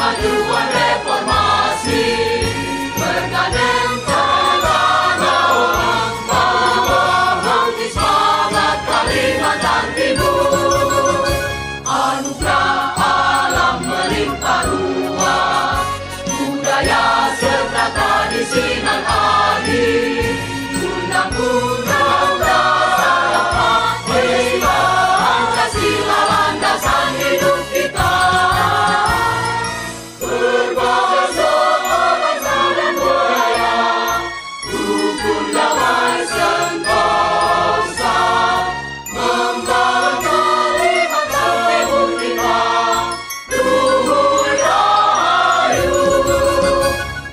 kemajuan reformasi bergandeng tangan orang bangkit semangat Kalimantan Timur. Anugerah alam melimpah ruah, budaya serta tradisi nan adil, undang-undang dasar Pancasila landasan hidup kita. Berbangsa, bangsa dan budaya, rukun damai sentosa, membangun Kalimantan Timur kita, luhur rahayu.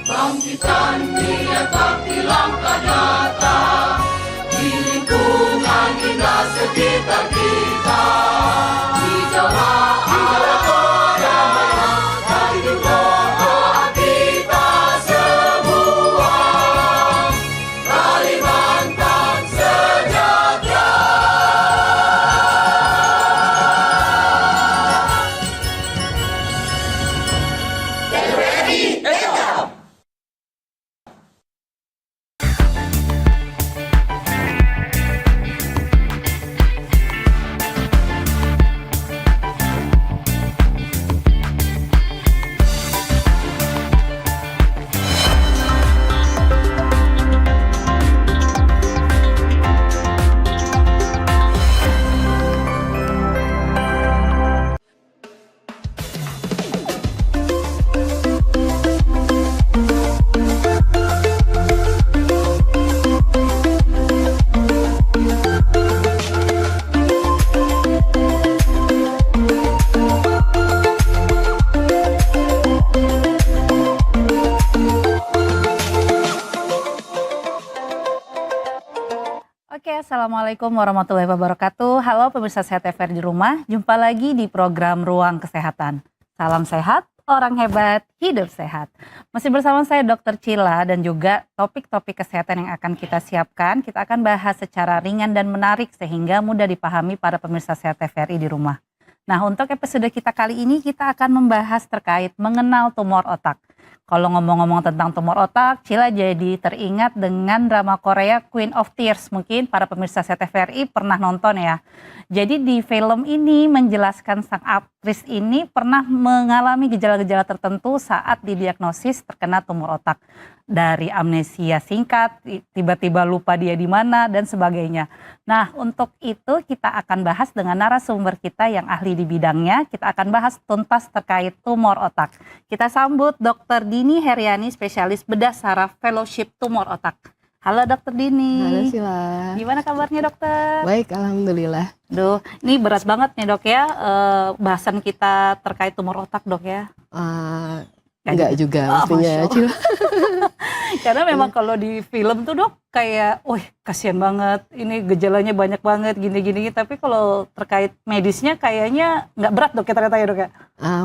Bangkitkan niat bakti langkah nyata di lingkungan indah sekitar kita. Hijaulah alam dan doa kita semua, Kalimantan sejahtera. Oke, Assalamualaikum warahmatullahi wabarakatuh. Halo pemirsa Sehat TVRI di rumah, jumpa lagi di program Ruang Kesehatan. Salam sehat, orang hebat, hidup sehat. Masih bersama saya Dr. Cila dan juga topik-topik kesehatan yang akan kita siapkan. Kita akan bahas secara ringan dan menarik sehingga mudah dipahami para pemirsa Sehat TVRI di rumah. Nah, untuk episode kita kali ini kita akan membahas terkait mengenal tumor otak. Kalau ngomong-ngomong tentang tumor otak, Cila jadi teringat dengan drama Korea Queen of Tears. Mungkin para pemirsa TVRI pernah nonton ya. Jadi di film ini menjelaskan sang aktris ini pernah mengalami gejala-gejala tertentu saat didiagnosis terkena tumor otak. Dari amnesia singkat, tiba-tiba lupa dia di mana, dan sebagainya. Nah, untuk itu kita akan bahas dengan narasumber kita yang ahli di bidangnya. Kita akan bahas tuntas terkait tumor otak. Kita sambut Dr. Dini Heriani, spesialis bedah saraf fellowship tumor otak. Halo Dr. Dini. Halo Sila. Gimana kabarnya dokter? Baik, alhamdulillah. Duh, ini berat banget nih dok ya, bahasan kita terkait tumor otak dok ya. Enggak juga mestinya Cila. Karena memang kalau di film tuh dok kayak, wih kasihan banget, ini gejalanya banyak banget gini-gini. Tapi kalau terkait medisnya kayaknya nggak berat dok ya ternyata ya dok ya.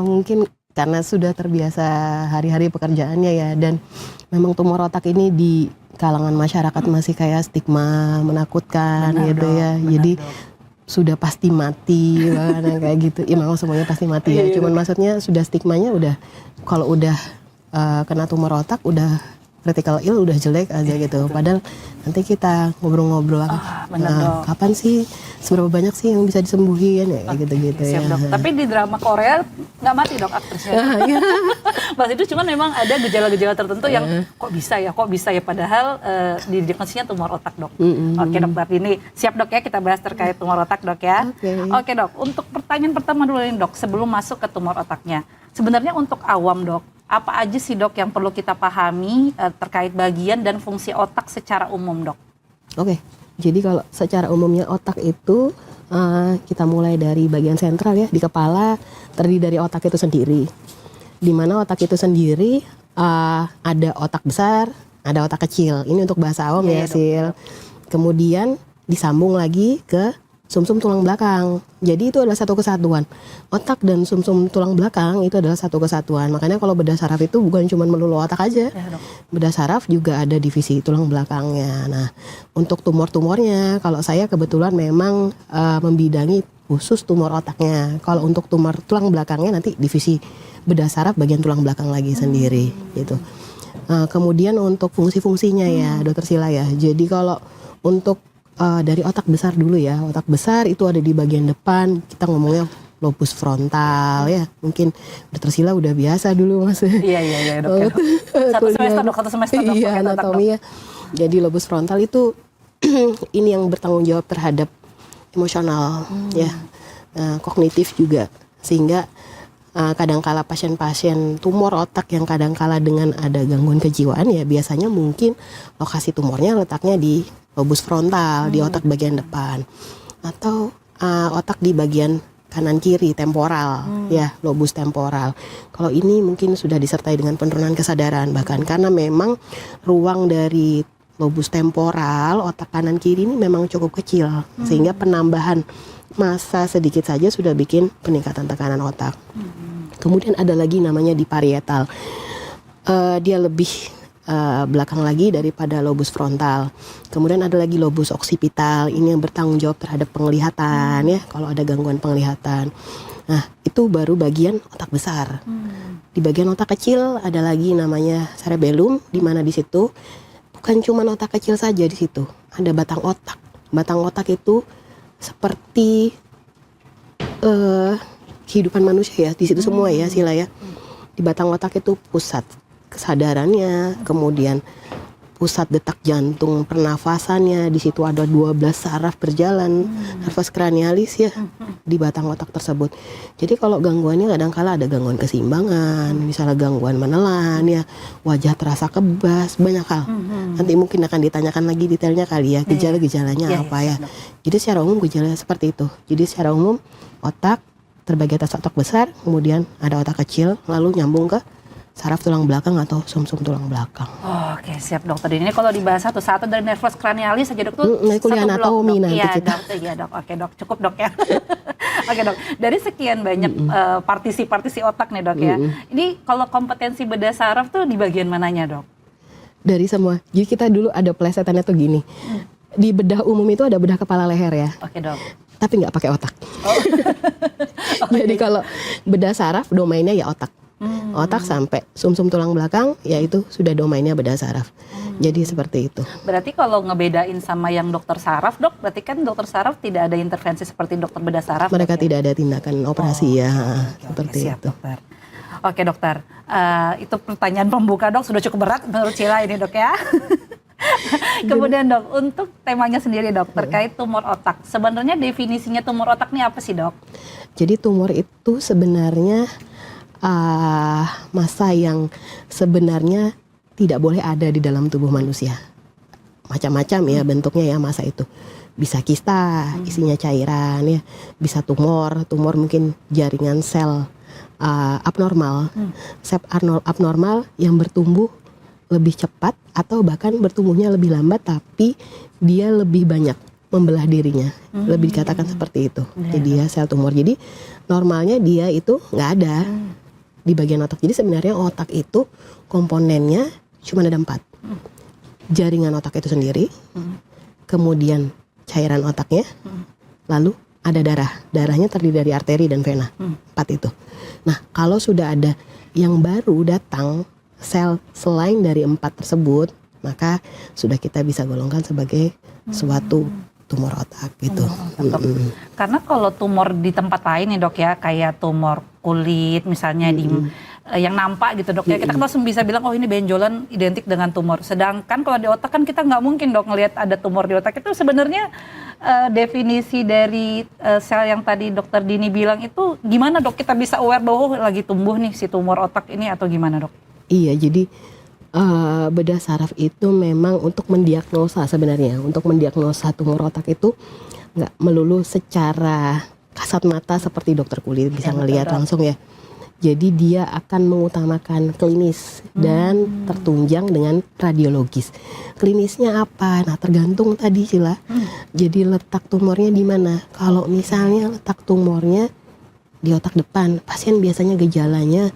Mungkin karena sudah terbiasa hari-hari pekerjaannya ya, dan memang tumor otak ini di kalangan masyarakat masih kayak stigma menakutkan gitu ya. Jadi sudah pasti mati kayak gitu. Ya memang semuanya pasti mati ya. Cuman maksudnya sudah stigmanya udah, kalau udah kena tumor otak udah critical ill, udah jelek aja gitu. Padahal nanti kita ngobrol-ngobrol kapan sih, seberapa banyak sih yang bisa disembuhin ya gitu-gitu ya. Dok. Tapi di drama Korea nggak mati dok aktrisnya. Pas itu cuman memang ada gejala-gejala tertentu yang kok bisa ya padahal diagnosisnya tumor otak dok. Oke dokter Dini, siap dok ya kita bahas terkait tumor otak dok ya. Oke dok, untuk pertanyaan pertama dulu nih dok, sebelum masuk ke tumor otaknya. Sebenarnya untuk awam dok, apa aja sih dok yang perlu kita pahami terkait bagian dan fungsi otak secara umum dok? Oke, jadi kalau secara umumnya otak itu kita mulai dari bagian sentral ya, di kepala, terdiri dari otak itu sendiri. Di mana otak itu sendiri ada otak besar, ada otak kecil. Ini untuk bahasa awam ya Sil. Kemudian disambung lagi ke sumsum tulang belakang. Jadi itu adalah satu kesatuan. Otak dan sumsum tulang belakang itu adalah satu kesatuan. Makanya kalau bedah saraf itu bukan cuma melulu otak aja. Bedah saraf juga ada divisi tulang belakangnya. Nah, untuk tumor-tumornya, kalau saya kebetulan memang membidangi khusus tumor otaknya. Kalau untuk tumor tulang belakangnya nanti divisi bedah saraf bagian tulang belakang lagi sendiri gitu. Kemudian untuk fungsi-fungsinya ya Dokter Sila ya. Jadi kalau untuk dari otak besar dulu ya. Otak besar itu ada di bagian depan, kita ngomongnya lobus frontal ya. Mungkin Dokter Sila udah biasa dulu Mas. Iya dok. Satu semester dok. Iya anatomi ya. Jadi lobus frontal itu ini yang bertanggung jawab terhadap emosional ya, kognitif juga, sehingga kadangkala pasien-pasien tumor otak yang kadangkala dengan ada gangguan kejiwaan ya biasanya mungkin lokasi tumornya letaknya di lobus frontal, di otak bagian depan, atau otak di bagian kanan kiri temporal ya, lobus temporal. Kalau ini mungkin sudah disertai dengan penurunan kesadaran, bahkan karena memang ruang dari lobus temporal otak kanan kiri ini memang cukup kecil, sehingga penambahan massa sedikit saja sudah bikin peningkatan tekanan otak. Kemudian ada lagi namanya di parietal, dia lebih belakang lagi daripada lobus frontal. Kemudian ada lagi lobus occipital, ini yang bertanggung jawab terhadap penglihatan ya, kalau ada gangguan penglihatan. Nah itu baru bagian otak besar. Di bagian otak kecil ada lagi namanya cerebellum, di mana di situ bukan cuma otak kecil saja, di situ ada batang otak. Batang otak itu seperti kehidupan manusia ya, di situ semua ya Sila ya. Di batang otak itu pusat kesadarannya, kemudian pusat detak jantung, pernafasannya, di situ ada 12 saraf berjalan, nervus cranialis ya, di batang otak tersebut. Jadi kalau gangguannya kadang-kala ada gangguan keseimbangan, misalnya gangguan menelan ya, wajah terasa kebas, banyak hal. Nanti mungkin akan ditanyakan lagi detailnya kali ya, gejala-gejalanya apa ya. Jadi secara umum gejalanya seperti itu. Jadi secara umum otak terbagi atas otak besar, kemudian ada otak kecil, lalu nyambung ke saraf tulang belakang atau sumsum tulang belakang. Oh, oke, siap dokter. Ini kalau dibahas satu-satu dari nervus cranialis saja dok tuh kuliah satu anatomi blok, dok. nanti Iya, kita. dok. Iya dok. Oke dok, cukup dok ya. Oke dok. Dari sekian banyak partisi-partisi otak nih dok ya. Ini kalau kompetensi bedah saraf tuh di bagian mananya dok? Dari semua. Jadi kita dulu ada plesetannya tuh gini. Di bedah umum itu ada bedah kepala leher ya. Oke dok. Tapi nggak pakai otak. Jadi kalau bedah saraf domainnya ya otak. Otak sampai sumsum tulang belakang yaitu sudah domainnya bedah saraf. Jadi seperti itu. Berarti kalau ngebedain sama yang dokter saraf dok, berarti kan dokter saraf tidak ada intervensi seperti dokter bedah saraf. Mereka dok, tidak ada tindakan operasi ya, seperti siap, itu. Dokter. Oke dokter, itu pertanyaan pembuka dok sudah cukup berat menurut Cila ini dok ya. Kemudian dok, untuk temanya sendiri dok terkait tumor otak, sebenarnya definisinya tumor otak ini apa sih dok? Jadi tumor itu sebenarnya massa yang sebenarnya tidak boleh ada di dalam tubuh manusia. Macam-macam ya bentuknya ya massa itu. Bisa kista, isinya cairan ya. Bisa tumor mungkin jaringan sel abnormal. Sel abnormal yang bertumbuh lebih cepat atau bahkan bertumbuhnya lebih lambat tapi dia lebih banyak membelah dirinya. Lebih dikatakan seperti itu. Jadi ya sel tumor. Jadi normalnya dia itu nggak ada di bagian otak. Jadi sebenarnya otak itu komponennya cuma ada 4. Jaringan otak itu sendiri, kemudian cairan otaknya, lalu ada darah. Darahnya terdiri dari arteri dan vena. 4 itu. Nah kalau sudah ada yang baru datang sel selain dari 4 tersebut, maka sudah kita bisa golongkan sebagai suatu tumor otak gitu. Karena kalau tumor di tempat lain nih dok ya, kayak tumor kulit misalnya di yang nampak gitu dok ya, kita kan langsung bisa bilang oh ini benjolan identik dengan tumor. Sedangkan kalau di otak kan kita nggak mungkin dok ngelihat ada tumor di otak. Itu sebenarnya definisi dari sel yang tadi dokter Dini bilang itu gimana dok? Kita bisa aware bahwa lagi tumbuh nih si tumor otak ini atau gimana dok? Iya, jadi bedah saraf itu memang untuk mendiagnosa sebenarnya. Untuk mendiagnosa tumor otak itu nggak melulu secara kasat mata seperti dokter kulit bisa ngelihat langsung ya. Jadi dia akan mengutamakan klinis dan tertunjang dengan radiologis. Klinisnya apa? Nah tergantung tadi Cila. Jadi letak tumornya di mana? Kalau misalnya letak tumornya di otak depan, pasien biasanya gejalanya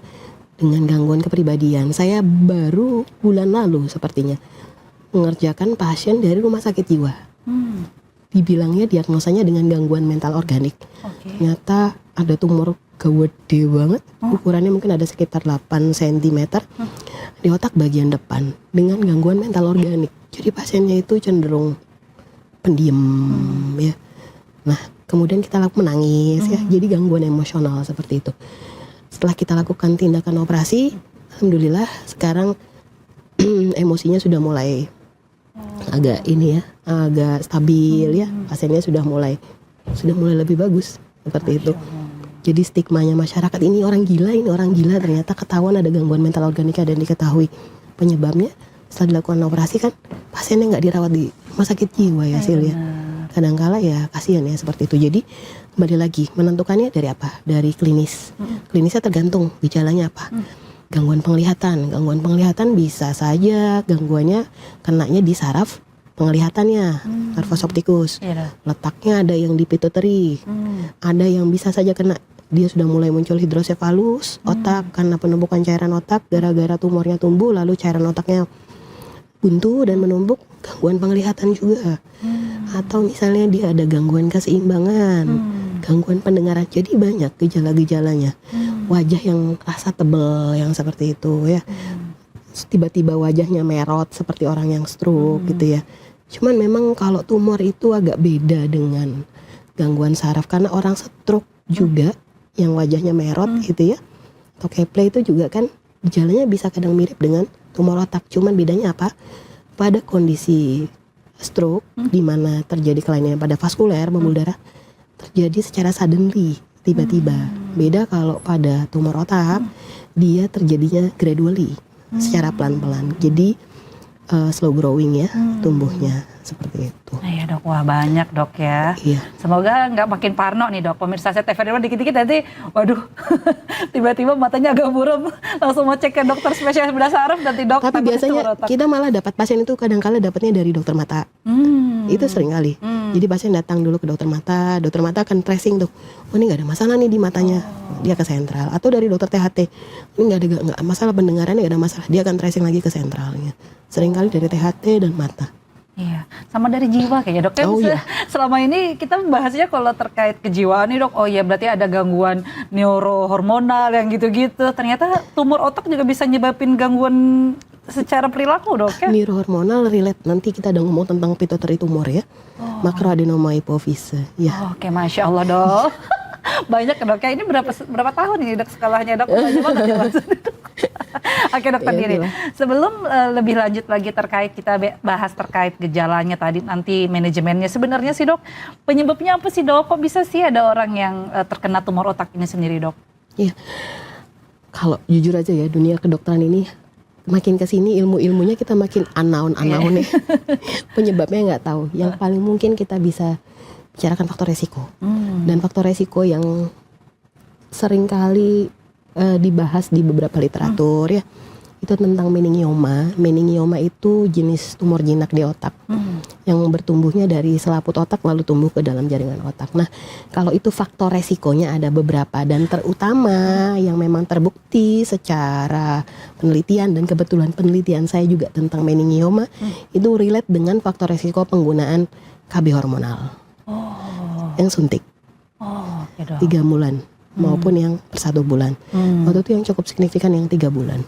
dengan gangguan kepribadian. Saya baru bulan lalu sepertinya mengerjakan pasien dari rumah sakit jiwa. dibilangnya diagnosanya dengan gangguan mental organik. Ternyata ada tumor gede banget, ukurannya mungkin ada sekitar 8 cm di otak bagian depan dengan gangguan mental organik. Jadi pasiennya itu cenderung pendiam ya. Nah kemudian kita menangis ya, jadi gangguan emosional seperti itu. Setelah kita lakukan tindakan operasi, alhamdulillah sekarang emosinya sudah mulai agak ini ya, agak stabil ya. Pasiennya sudah mulai lebih bagus seperti itu. Jadi stigmanya masyarakat ini orang gila, ternyata ketahuan ada gangguan mental organiknya dan diketahui penyebabnya. Setelah dilakukan operasi kan pasiennya nggak dirawat di rumah sakit jiwa ya Silya. Kadangkala ya kasihan ya seperti itu. Jadi kembali lagi menentukannya dari apa? Dari klinis. Klinisnya tergantung gejalanya apa. Gangguan penglihatan bisa saja gangguannya kenanya di saraf penglihatannya, nervus opticus. Letaknya ada yang di pituitary, ada yang bisa saja kena dia sudah mulai muncul hidrosefalus otak karena penumpukan cairan otak gara-gara tumornya tumbuh lalu cairan otaknya buntu dan menumpuk, gangguan penglihatan juga. Atau misalnya dia ada gangguan keseimbangan, gangguan pendengaran. Jadi banyak gejala-gejalanya. Wajah yang rasa tebel yang seperti itu ya. Tiba-tiba wajahnya merot seperti orang yang stroke gitu ya. Cuman memang kalau tumor itu agak beda dengan gangguan saraf karena orang stroke juga yang wajahnya merot gitu ya. Atau keple itu juga kan gejalanya bisa kadang mirip dengan tumor otak. Cuman bedanya apa? Pada kondisi stroke di mana terjadi kelainan pada vaskuler, pembuluh darah terjadi secara suddenly, tiba-tiba. Beda kalau pada tumor otak dia terjadinya gradually, secara pelan-pelan. Jadi slow growing ya tumbuhnya seperti itu. Iya dok, wah banyak dok ya. Iya. Semoga nggak makin parno nih dok. Pemirsa saya TV dikit-dikit nanti, waduh, tiba-tiba matanya agak buram, langsung mau cek ke dokter spesialis bedah saraf nanti dok. Tapi biasanya kita malah dapat pasien itu kadang-kala dapatnya dari dokter mata. Itu sering kali. Jadi pasien datang dulu ke dokter mata akan tracing tuh. Oh ini nggak ada masalah nih di matanya, dia ke sentral. Atau dari dokter THT, ini nggak masalah pendengarannya, nggak ada masalah, dia akan tracing lagi ke sentralnya. Seringkali dari THT dan mata. Iya, sama dari jiwa kayaknya dok. Iya. Selama ini kita membahasnya kalau terkait kejiwaan nih dok. Oh iya berarti ada gangguan neurohormonal yang gitu-gitu. Ternyata tumor otak juga bisa nyebabin gangguan secara perilaku dok ya. Neurohormonal relate, nanti kita udah ngomong tentang pituitary tumor ya. Makroadenoma hypophyse ya. Oke, Masya Allah dok. Banyak dok ya. Ini berapa tahun ini dok sekolahnya dok? Banyak banget ya Mas. Oke dokter Diri, sebelum lebih lanjut lagi terkait kita bahas terkait gejalanya tadi nanti manajemennya, sebenarnya sih dok penyebabnya apa sih dok? Kok bisa sih ada orang yang terkena tumor otak ini sendiri dok? Iya, kalau jujur aja ya dunia kedokteran ini makin kesini ilmunya kita makin unknown nih. Penyebabnya nggak tahu. Yang paling mungkin kita bisa bicarakan faktor resiko. Dan faktor resiko yang seringkali dibahas di beberapa literatur ya, itu tentang meningioma. Meningioma itu jenis tumor jinak di otak yang bertumbuhnya dari selaput otak lalu tumbuh ke dalam jaringan otak. Nah kalau itu faktor resikonya ada beberapa dan terutama yang memang terbukti secara penelitian, dan kebetulan penelitian saya juga tentang meningioma itu relate dengan faktor resiko penggunaan KB hormonal yang suntik 3 bulan maupun yang per 1 bulan. Waktu itu yang cukup signifikan yang 3 bulan.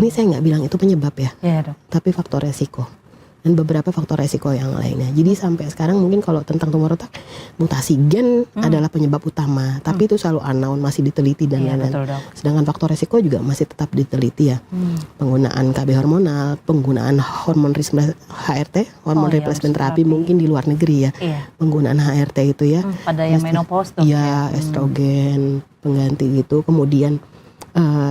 Ini saya nggak bilang itu penyebab ya, dok. tapi faktor resiko dan beberapa faktor resiko yang lainnya. Jadi sampai sekarang mungkin kalau tentang tumor otak, mutasi gen adalah penyebab utama, tapi itu selalu unknown, masih diteliti dan lain-lain. Sedangkan faktor resiko juga masih tetap diteliti ya. Penggunaan KB hormonal, penggunaan hormon HRT, hormon replacement therapy mungkin di luar negeri ya. Penggunaan HRT itu ya. Pada yang menopause dok. Ya, estrogen, pengganti gitu. Kemudian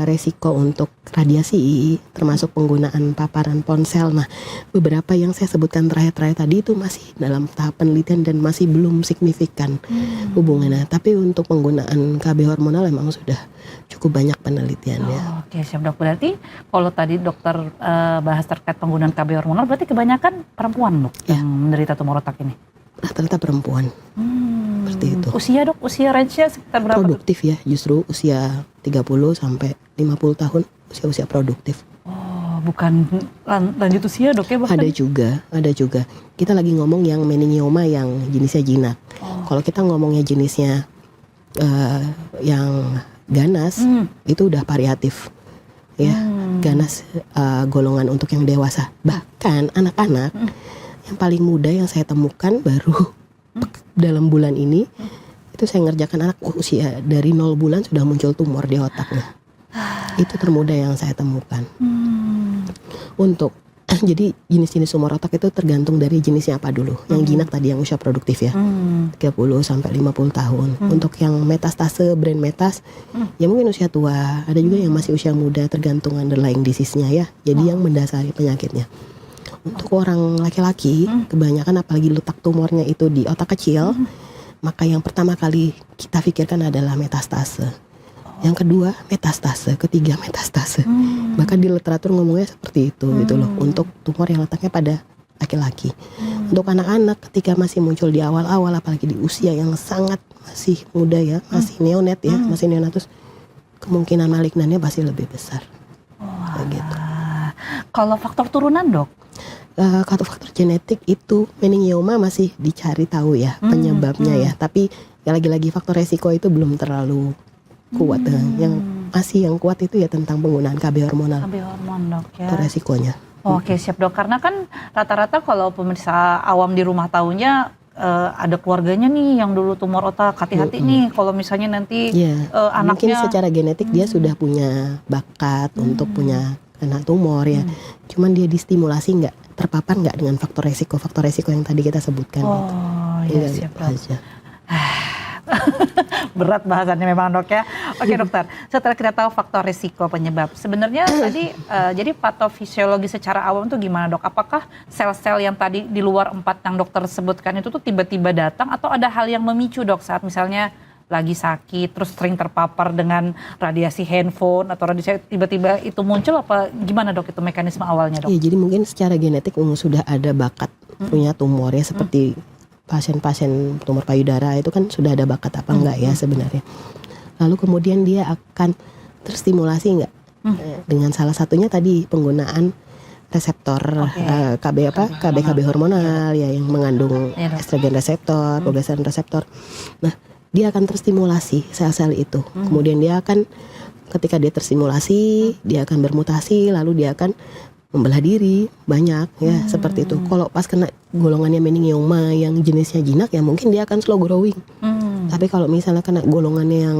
resiko untuk radiasi termasuk penggunaan paparan ponsel. Nah beberapa yang saya sebutkan terakhir tadi itu masih dalam tahap penelitian dan masih belum signifikan hubungannya. Tapi untuk penggunaan KB hormonal memang sudah cukup banyak penelitiannya. Oke siap dok. Berarti kalau tadi dokter bahas terkait penggunaan KB hormonal berarti kebanyakan perempuan dok yang menderita tumor otak ini? Rata-rata perempuan. Seperti itu. Usia dok, usia range-nya sekitar berapa? Produktif ya, justru usia 30 sampai 50 tahun usia-usia produktif. bukan lanjut usia dok ya bahkan? Ada juga. Kita lagi ngomong yang meningioma yang jenisnya jinak. Kalau kita ngomongnya jenisnya yang ganas, itu udah variatif. Ya, ganas golongan untuk yang dewasa. Bahkan anak-anak yang paling muda yang saya temukan baru dalam bulan ini, itu saya ngerjakan anak usia dari 0 bulan sudah muncul tumor di otaknya. Itu termuda yang saya temukan. Untuk jadi jenis-jenis tumor otak itu tergantung dari jenisnya apa dulu. Yang jinak tadi yang usia produktif ya, 30 sampai 50 tahun. Untuk yang metastase, brain metas, ya mungkin usia tua. Ada juga yang masih usia muda, tergantung underlying disease-nya ya. Jadi yang mendasari penyakitnya. Untuk orang laki-laki, kebanyakan apalagi letak tumornya itu di otak kecil, maka yang pertama kali kita pikirkan adalah metastase. Yang kedua metastase, ketiga metastase. Bahkan di literatur ngomongnya seperti itu gitu loh. Untuk tumor yang letaknya pada laki-laki. Untuk anak-anak ketika masih muncul di awal-awal, apalagi di usia yang sangat masih muda ya, masih neonat ya, masih neonatus, kemungkinan malignannya pasti lebih besar. Kayak gitu. Kalau faktor turunan dok? Kalau faktor genetik itu meningioma masih dicari tahu ya penyebabnya ya. Tapi ya lagi-lagi faktor resiko itu belum terlalu kuat. Yang kuat itu ya tentang penggunaan KB hormonal. KB hormon dok ya. Itu resikonya. Oke siap dok. Karena kan rata-rata kalau pemirsa awam di rumah tahunya ada keluarganya nih yang dulu tumor otak. Hati-hati nih kalau misalnya nanti mungkin anaknya. secara genetik dia sudah punya bakat untuk punya kena tumor ya. Cuman dia distimulasi nggak, terpapar nggak dengan faktor resiko yang tadi kita sebutkan. Iya siap dok. Berat bahasannya memang dok ya. Oke dokter, setelah kita tahu faktor risiko penyebab, sebenarnya tadi jadi patofisiologi secara awam itu gimana dok? Apakah sel-sel yang tadi di luar 4 yang dokter sebutkan itu tuh tiba-tiba datang atau ada hal yang memicu dok saat misalnya lagi sakit terus sering terpapar dengan radiasi handphone atau radiasi tiba-tiba itu muncul, apa gimana dok itu mekanisme awalnya dok? Iya, jadi mungkin secara genetik sudah ada bakat punya tumor ya, seperti pasien-pasien tumor payudara itu kan sudah ada bakat apa enggak ya sebenarnya. Lalu kemudian dia akan terstimulasi enggak dengan salah satunya tadi penggunaan reseptor KB hormonal ya yang mengandung estrogen reseptor, progesteron reseptor. Nah, dia akan terstimulasi sel-sel itu. Kemudian dia akan ketika dia terstimulasi, dia akan bermutasi, lalu dia akan membelah diri banyak ya seperti itu. Kalau pas kena golongannya meningioma yang jenisnya jinak ya mungkin dia akan slow growing. Tapi kalau misalnya kena golongannya yang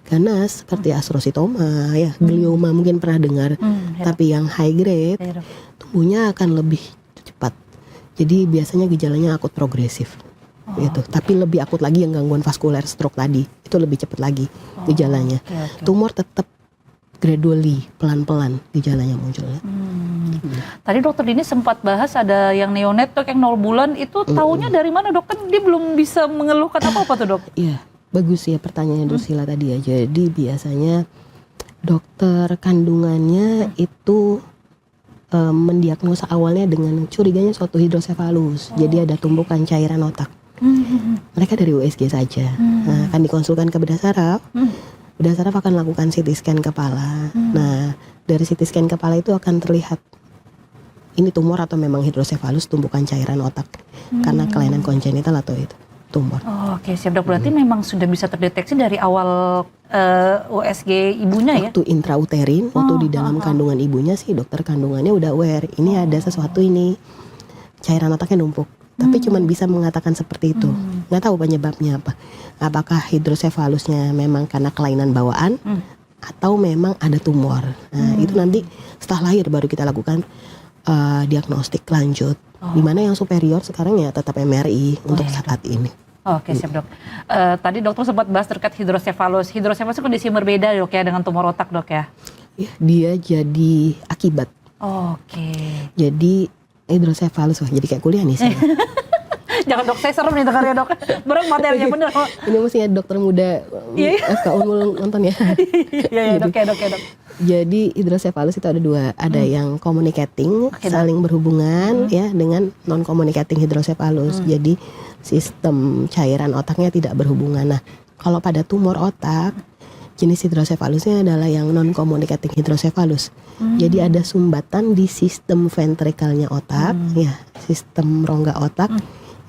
ganas seperti astrositoma ya, glioma mungkin pernah dengar, tapi yang high grade tumbuhnya akan lebih cepat. Jadi biasanya gejalanya akut progresif. Gitu. Tapi lebih akut lagi yang gangguan vaskuler stroke tadi, itu lebih cepat lagi gejalanya. Tumor tetap gradually, pelan-pelan gejalanya munculnya. Tadi dokter Dini sempat bahas ada yang neonat dok, yang 0 bulan itu taunya dari mana dok? Kan dia belum bisa mengeluhkan apa-apa tuh dok. Iya, bagus ya pertanyaannya Drusilla tadi ya. Jadi biasanya dokter kandungannya itu mendiagnosa awalnya dengan curiganya suatu hidrosefalus. Jadi ada tumpukan cairan otak. Mereka dari USG saja. Nah, akan dikonsulkan ke bedah saraf. Bedah saraf akan lakukan CT scan kepala. Nah, dari CT scan kepala itu akan terlihat ini tumor atau memang hidrosefalus, tumpukan cairan otak karena kelainan kongenital atau itu tumor. Oke, siap dok. Berarti memang sudah bisa terdeteksi dari awal USG ibunya ya? Waktu intrauterin, waktu di dalam kandungan ibunya sih dokter kandungannya udah aware. Ini ada sesuatu ini, cairan otaknya numpuk. Tapi cuman bisa mengatakan seperti itu. Nggak tahu penyebabnya apa. Apakah hidrosefalusnya memang karena kelainan bawaan atau memang ada tumor. Nah, itu nanti setelah lahir baru kita lakukan diagnostik lanjut. Dimana yang superior sekarang ya tetap MRI untuk saat ini. Oke, siap dok. Tadi dokter sempat bahas terkait hidrosefalus. Hidrosefalus itu kondisi yang berbeda dok ya dengan tumor otak dok ya? Ya, dia jadi akibat. Oke. Jadi hidrosefalus, wah jadi kayak kuliah nih saya. Jangan dok, saya serem nih dengarnya dok. Baru materinya bener kok. Ini mestinya dokter muda FKU nonton ya. Iya dok. Jadi hidrosefalus itu ada dua, ada yang communicating, saling berhubungan ya dengan non communicating hidrosefalus. Jadi sistem cairan otaknya tidak berhubungan. Nah, kalau pada tumor otak jenis hidrosefalusnya adalah yang non-communicating hidrosefalus. Jadi ada sumbatan di sistem ventrikelnya otak, ya, sistem rongga otak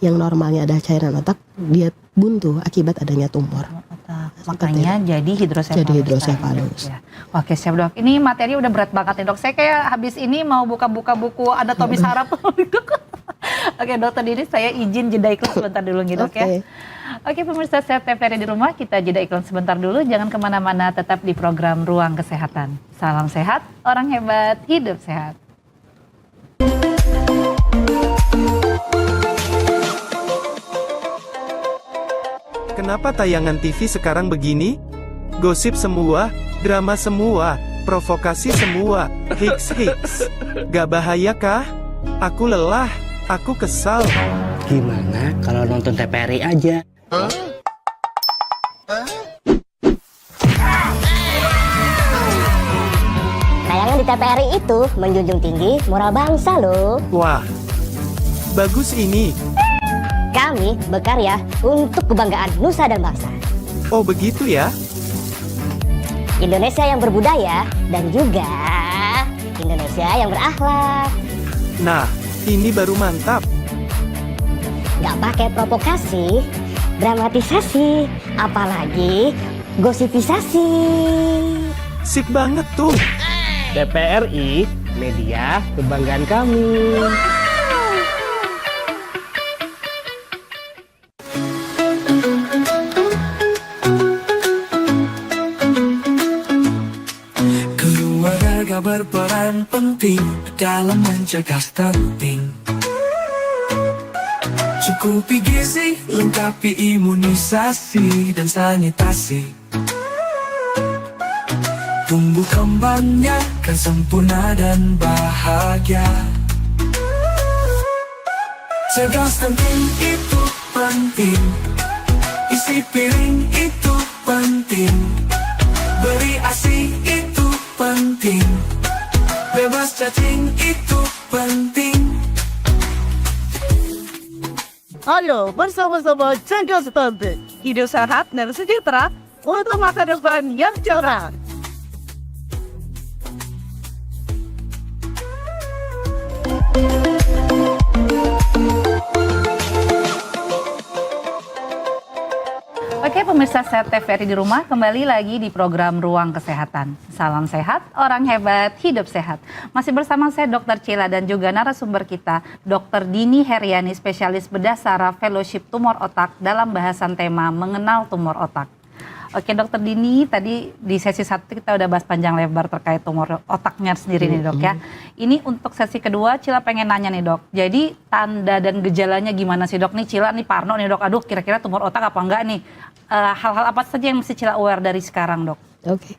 yang normalnya ada cairan otak, dia buntu akibat adanya tumor. Otak. Makanya jadi hidrosefalus. Jadi hidrosefalus. Ya. Oke, siap dok. Ini materi udah berat banget nih dok. Saya kayak habis ini mau buka-buka buku anatomi saraf. Oke dokter Dini, saya izin jeda iklan sebentar dulu gitu dok ya. Oke pemirsa Sehat TVRI di rumah, kita jeda iklan sebentar dulu. Jangan kemana-mana, tetap di program Ruang Kesehatan. Salam sehat, orang hebat, hidup sehat. Kenapa tayangan TV sekarang begini? Gosip semua, drama semua, provokasi semua, hiks. Gak bahaya kah? Aku lelah, aku kesal. Gimana kalau nonton TVRI aja? Tayangan di TVRI itu menjunjung tinggi moral bangsa loh. Wah, bagus ini. Kami berkarya untuk kebanggaan nusa dan bangsa. Oh begitu ya? Indonesia yang berbudaya dan juga Indonesia yang berakhlak. Nah, ini baru mantap. Gak pakai provokasi, dramatisasi, apalagi gosipisasi. Sip banget tuh. TVRI, media kebanggaan kami. Keluarga berperan penting dalam mencegah stunting. Cukupi gizi, lengkapi imunisasi dan sanitasi. Tumbuh kembangnya kan sempurna dan bahagia. Cegah stunting itu penting. Isi piring itu penting. Beri ASI itu penting. Bebas cacing itu penting. Ayo bersama-sama cegah stunting. Hidup sehat dan sejahtera untuk masa depan yang cerah. Oke pemirsa Sehat TVRI di rumah, kembali lagi di program Ruang Kesehatan. Salam sehat, orang hebat, hidup sehat. Masih bersama saya Dr. Cila dan juga narasumber kita Dr. Dini Heriani, spesialis bedah saraf fellowship tumor otak dalam bahasan tema mengenal tumor otak. Oke Dr. Dini, tadi di sesi 1 kita udah bahas panjang lebar terkait tumor otaknya sendiri nih dok ya. Ini untuk sesi kedua Cila pengen nanya nih dok. Jadi tanda dan gejalanya gimana sih dok? Nih Cila nih parno nih dok, aduh kira-kira tumor otak apa enggak nih? Hal-hal apa saja yang mesti Cila aware dari sekarang dok? Oke.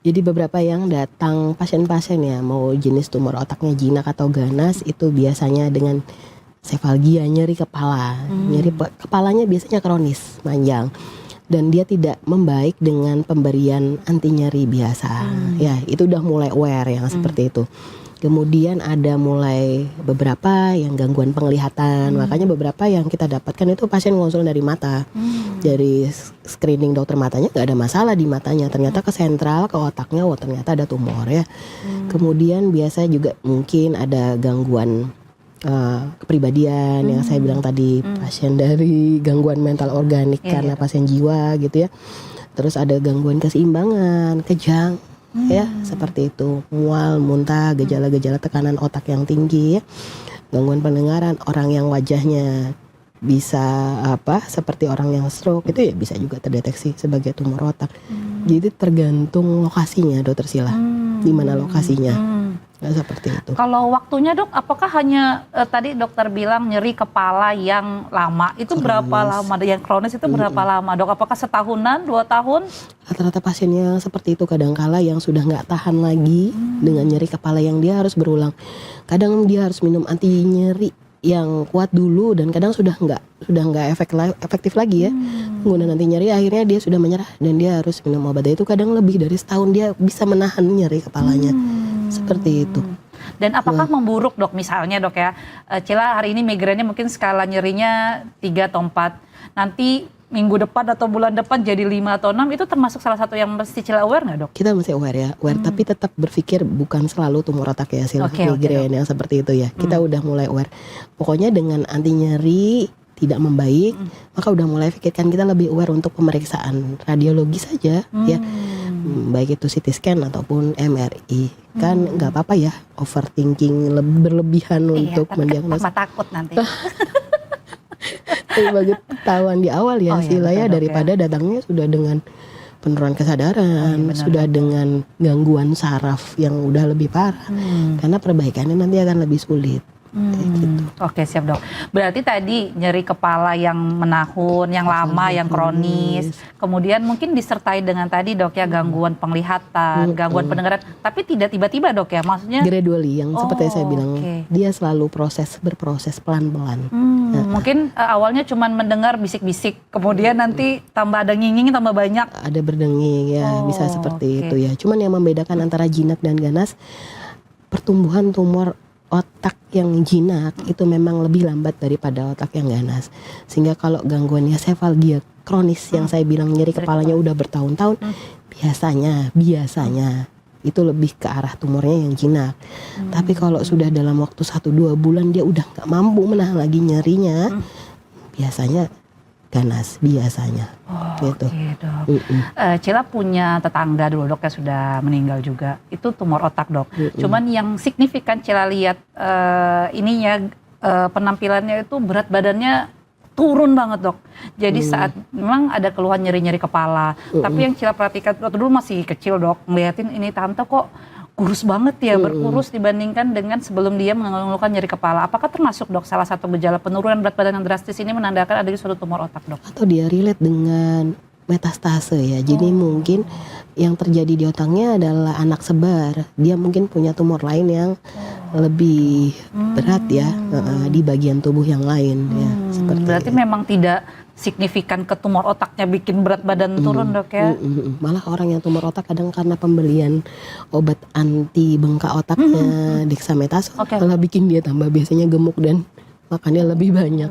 Jadi beberapa yang datang pasien-pasien ya, mau jenis tumor otaknya jinak atau ganas, itu biasanya dengan sefalgia, nyeri kepala. Nyeri kepalanya biasanya kronis, panjang. Dan dia tidak membaik dengan pemberian anti nyeri biasa. Ya, itu udah mulai aware yang seperti itu. Kemudian ada mulai beberapa yang gangguan penglihatan. Makanya beberapa yang kita dapatkan itu pasien konsul dari mata. Dari screening dokter matanya nggak ada masalah di matanya. Ternyata ke sentral, ke otaknya, ternyata ada tumor ya. Kemudian biasa juga mungkin ada gangguan kepribadian yang saya bilang tadi, pasien dari gangguan mental organik karena pasien jiwa gitu ya. Terus ada gangguan keseimbangan, kejang ya, seperti itu, mual, muntah, gejala-gejala tekanan otak yang tinggi ya. Gangguan pendengaran, orang yang wajahnya bisa seperti orang yang stroke itu ya bisa juga terdeteksi sebagai tumor otak. Jadi tergantung lokasinya dokter Sila, di mana lokasinya. Nah, seperti itu. Kalau waktunya dok, apakah hanya tadi dokter bilang nyeri kepala yang lama, itu kronis. Berapa lama? Yang kronis itu berapa lama dok? Apakah setahunan, 2 tahun? Rata-rata pasien yang seperti itu kadangkala yang sudah nggak tahan lagi dengan nyeri kepala yang dia harus berulang. Kadang dia harus minum anti nyeri yang kuat dulu dan kadang sudah nggak efektif lagi ya. Menggunakan anti nyeri akhirnya dia sudah menyerah dan dia harus minum obat. Itu kadang lebih dari setahun dia bisa menahan nyeri kepalanya. Seperti itu. Dan apakah memburuk dok, misalnya dok ya, Cila hari ini migrainnya mungkin skala nyerinya 3 atau 4, nanti minggu depan atau bulan depan jadi 5 atau 6 itu termasuk salah satu yang mesti Cila aware nggak dok? Kita mesti aware tapi tetap berpikir bukan selalu tumor otak ya, migrain yang seperti itu ya. Kita udah mulai aware. Pokoknya dengan anti nyeri tidak membaik, maka udah mulai pikirkan kita lebih aware untuk pemeriksaan radiologi saja ya. Baik itu CT scan ataupun MRI. Kan nggak apa-apa ya overthinking berlebihan untuk mendiagnosis. Tambah takut nanti. Tapi bagi ketahuan di awal ya Sila ya, daripada datangnya sudah dengan penurunan kesadaran, sudah dengan gangguan saraf yang udah lebih parah. Karena perbaikannya nanti akan lebih sulit. Gitu. Oke, siap dok. Berarti tadi nyeri kepala yang menahun, yang lama, yang kronis, kemudian mungkin disertai dengan tadi dok ya gangguan penglihatan, gangguan pendengaran, tapi tidak tiba-tiba dok ya, maksudnya gradually yang seperti saya bilang, dia selalu berproses pelan-pelan. Mungkin awalnya cuma mendengar bisik-bisik, kemudian nanti tambah ada nginging tambah banyak. Ada berdenging ya, bisa seperti itu ya. Cuman yang membedakan antara jinak dan ganas, pertumbuhan tumor otak yang jinak itu memang lebih lambat daripada otak yang ganas. Sehingga kalau gangguannya sefalgia kronis yang saya bilang nyeri kepalanya udah bertahun-tahun, biasanya itu lebih ke arah tumornya yang jinak. Tapi kalau sudah dalam waktu 1-2 bulan dia udah gak mampu menahan lagi nyerinya, biasanya ganas biasanya. Gitu. Dok. Cila punya tetangga dulu dok yang sudah meninggal juga. Itu tumor otak dok. Cuman yang signifikan Cila lihat penampilannya itu berat badannya turun banget dok. Jadi saat memang ada keluhan nyeri-nyeri kepala. Tapi yang Cila perhatikan waktu dulu masih kecil dok, ngeliatin ini tante kok kurus banget ya, berkurus dibandingkan dengan sebelum dia mengeluhkan nyeri kepala. Apakah termasuk dok salah satu gejala penurunan berat badan yang drastis ini menandakan adanya suatu tumor otak dok? Atau dia relate dengan metastase ya. Jadi mungkin yang terjadi di otaknya adalah anak sebar. Dia mungkin punya tumor lain yang lebih berat ya di bagian tubuh yang lain ya. Seperti berarti memang tidak signifikan ke tumor otaknya bikin berat badan turun dok ya? Malah orang yang tumor otak kadang karena pembelian obat anti bengkak otaknya dexamethasone malah bikin dia tambah biasanya gemuk dan makannya lebih banyak.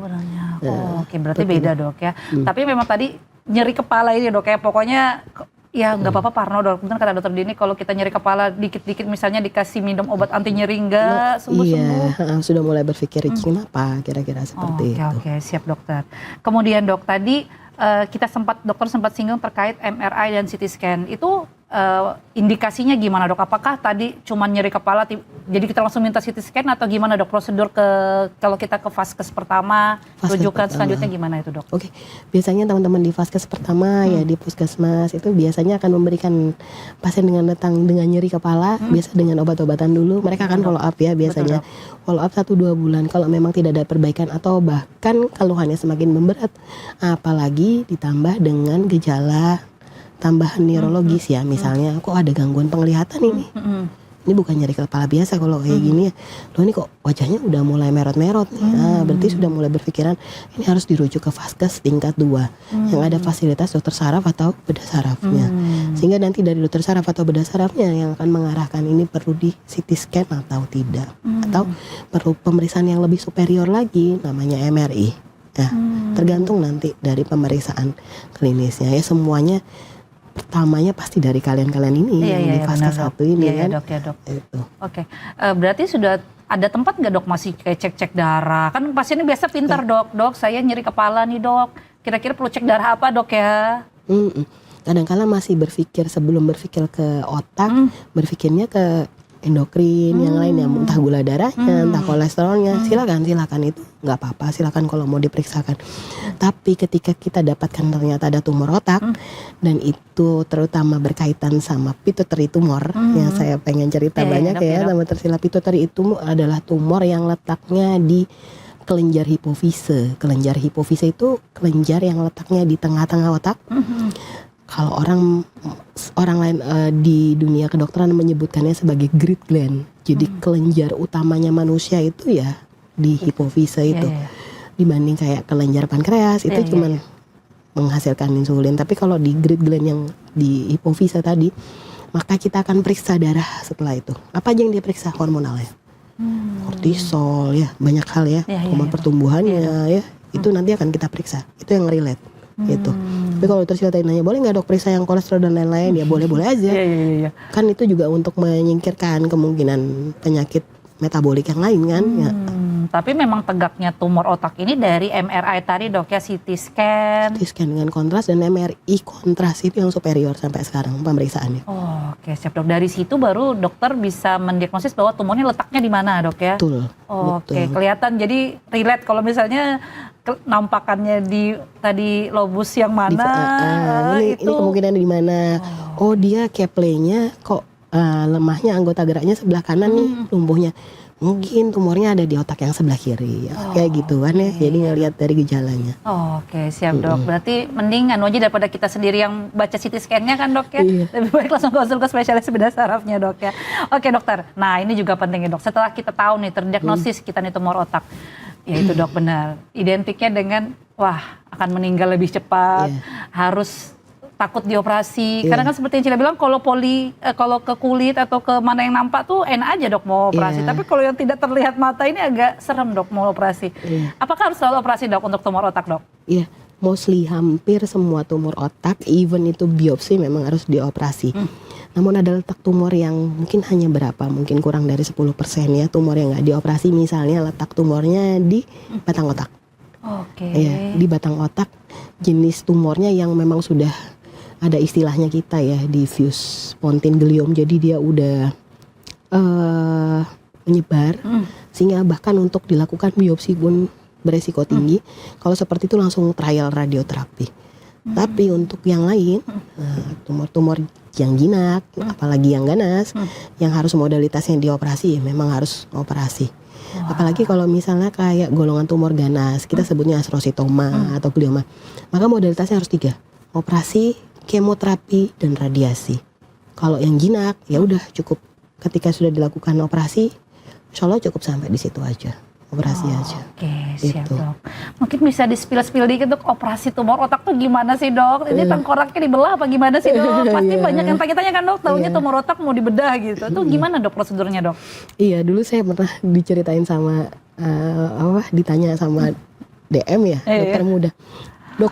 Oke, berarti beda dok ya. Tapi memang tadi nyeri kepala ini dok ya, pokoknya ya nggak apa-apa parno dok. Mungkin kata dokter Dini kalau kita nyeri kepala dikit-dikit misalnya dikasih minum obat anti nyeri enggak sembuh-sembuh. Iya, sudah mulai berpikir kenapa kira-kira seperti itu. Oke, siap dokter. Kemudian dok tadi dokter sempat singgung terkait MRI dan CT scan. Itu indikasinya gimana dok? Apakah tadi cuma nyeri kepala jadi kita langsung minta CT scan atau gimana dok? Prosedur kalau kita ke vaskes pertama, rujukan selanjutnya gimana itu dok? Oke, biasanya teman-teman di vaskes pertama ya di puskesmas itu biasanya akan memberikan pasien dengan nyeri kepala biasa dengan obat-obatan dulu. Mereka akan follow up ya biasanya. Follow up 1-2 bulan kalau memang tidak ada perbaikan atau bahkan keluhannya semakin memberat, apalagi ditambah dengan gejala tambahan neurologis ya, misalnya kok ada gangguan penglihatan ini bukan nyeri kepala biasa kalau kayak gini ya, loh ini kok wajahnya udah mulai merot-merot nih. Berarti sudah mulai berpikiran ini harus dirujuk ke vaskes tingkat 2 yang ada fasilitas dokter saraf atau bedah sarafnya, sehingga nanti dari dokter saraf atau bedah sarafnya yang akan mengarahkan ini perlu di CT scan atau tidak, atau perlu pemeriksaan yang lebih superior lagi namanya MRI. Nah, tergantung nanti dari pemeriksaan klinisnya ya, semuanya pertamanya pasti dari kalian-kalian ini yang di fase 1 ini kan. Dok, ya dok. Itu. Oke, berarti sudah ada tempat nggak dok masih kayak cek-cek darah? Kan pasiennya biasa pintar dok, saya nyeri kepala nih dok. Kira-kira perlu cek darah apa dok ya? Kadang-kadang masih berpikir sebelum berpikir ke otak, berpikirnya ke endokrin yang lain ya, entah gula darahnya, entah kolesterolnya, silakan itu nggak apa-apa, silakan kalau mau diperiksakan. Tapi ketika kita dapatkan ternyata ada tumor otak dan itu terutama berkaitan sama pituitary tumor yang saya pengen cerita banyak sama tersilah. Pituitary itu adalah tumor yang letaknya di kelenjar hipofise. Kelenjar hipofise itu kelenjar yang letaknya di tengah-tengah otak. Kalau orang lain di dunia kedokteran menyebutkannya sebagai great gland. Jadi kelenjar utamanya manusia itu ya di hipofise itu. Dibanding kayak kelenjar pankreas itu cuman menghasilkan insulin. Tapi kalau di great gland yang di hipofise tadi, maka kita akan periksa darah setelah itu. Apa aja yang dia periksa? Hormonalnya, kortisol ya, banyak hal ya, hormon pertumbuhannya ya. Itu nanti akan kita periksa. Itu yang relate. gitu. Tapi kalau dokter Sila tadi nanya boleh nggak dok periksa yang kolesterol dan lain-lain, ya boleh-boleh aja. Iya. Kan itu juga untuk menyingkirkan kemungkinan penyakit metabolik yang lain kan. Ya. Tapi memang tegaknya tumor otak ini dari MRI tadi dok ya, CT scan. CT scan dengan kontras dan MRI kontras itu yang superior sampai sekarang pemeriksaannya. Oh, oke siap dok. Dari situ baru dokter bisa mendiagnosis bahwa tumornya letaknya di mana dok ya. Betul. Oke, kelihatan jadi relate kalau misalnya nampakannya di tadi lobus yang mana Ini kemungkinan di mana? Oh dia Kepley-nya kok lemahnya anggota geraknya sebelah kanan nih lumpuhnya. Mungkin tumornya ada di otak yang sebelah kiri, kayak gitu kan ya. Jadi ngelihat dari gejalanya. Oke, siap dok. Berarti mending anu aja daripada kita sendiri yang baca CT scan-nya kan dok ya. Iya. Lebih baik langsung konsul ke spesialis bedah sarafnya dok ya. Oke dokter, nah ini juga penting ya dok. Setelah kita tahu nih terdiagnosis kita nih tumor otak, ya itu dok benar. Identiknya dengan wah akan meninggal lebih cepat, harus takut dioperasi. Karena kan seperti yang Cila bilang kalau kalau ke kulit atau ke mana yang nampak tuh enak aja dok mau operasi. Tapi kalau yang tidak terlihat mata ini agak serem dok mau operasi. Apakah harus selalu operasi dok untuk tumor otak dok? Iya, mostly hampir semua tumor otak, even itu biopsi memang harus dioperasi. Namun ada letak tumor yang mungkin hanya berapa, mungkin kurang dari 10% ya tumor yang nggak dioperasi. Misalnya letak tumornya di batang otak. Oke. Ya, di batang otak jenis tumornya yang memang sudah ada istilahnya kita ya diffuse pontine gliom, jadi dia udah menyebar sehingga bahkan untuk dilakukan biopsi pun beresiko tinggi. Kalau seperti itu langsung trial radioterapi. Tapi untuk yang lain tumor-tumor yang jinak, apalagi yang ganas, yang harus modalitasnya dioperasi, memang harus operasi. Apalagi kalau misalnya kayak golongan tumor ganas, kita sebutnya astrositoma atau glioma, maka modalitasnya harus 3, operasi, kemoterapi, dan radiasi. Kalau yang jinak, ya udah cukup ketika sudah dilakukan operasi, insya Allah cukup sampai di situ aja, operasi aja. Oke, siap Gitu. dok. Mungkin bisa di-spill dikit dok, operasi tumor otak tuh gimana sih dok? Ini tengkoraknya dibelah apa gimana sih dok? Pasti banyak yang tanya-tanya kan dok, taunya tumor otak mau dibedah gitu. Itu gimana dok prosedurnya dok? Iya, dulu saya pernah diceritain sama ditanya sama DM ya, dokter muda. Dok,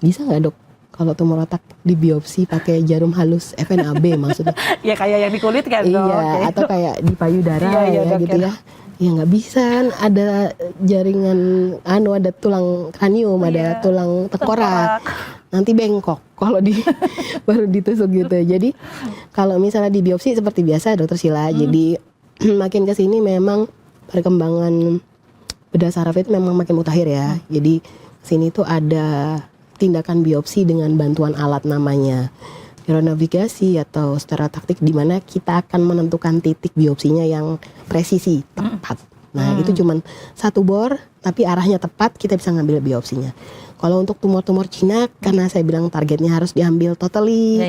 bisa nggak dok kalau tumor otak dibiopsi pakai jarum halus FNAB maksudnya? Ya kayak yang di kulit kan dok? Iya, atau kayak di payudara Iya, ya dok, gitu ya. Ya nggak bisa kan, ada jaringan ada tulang kranium, ada tulang tengkorak. Nanti bengkok kalau baru ditusuk gitu. Jadi kalau misalnya di biopsi seperti biasa dokter Sila. Jadi makin ke sini memang perkembangan bedah saraf itu memang makin mutakhir ya. Jadi sini tuh ada tindakan biopsi dengan bantuan alat namanya neuronavigasi atau stereotaktik, di mana kita akan menentukan titik biopsinya yang presisi, tepat. Nah itu cuman 1 bor, tapi arahnya tepat, kita bisa ngambil biopsinya. Kalau untuk tumor-tumor jinak, karena saya bilang targetnya harus diambil totally,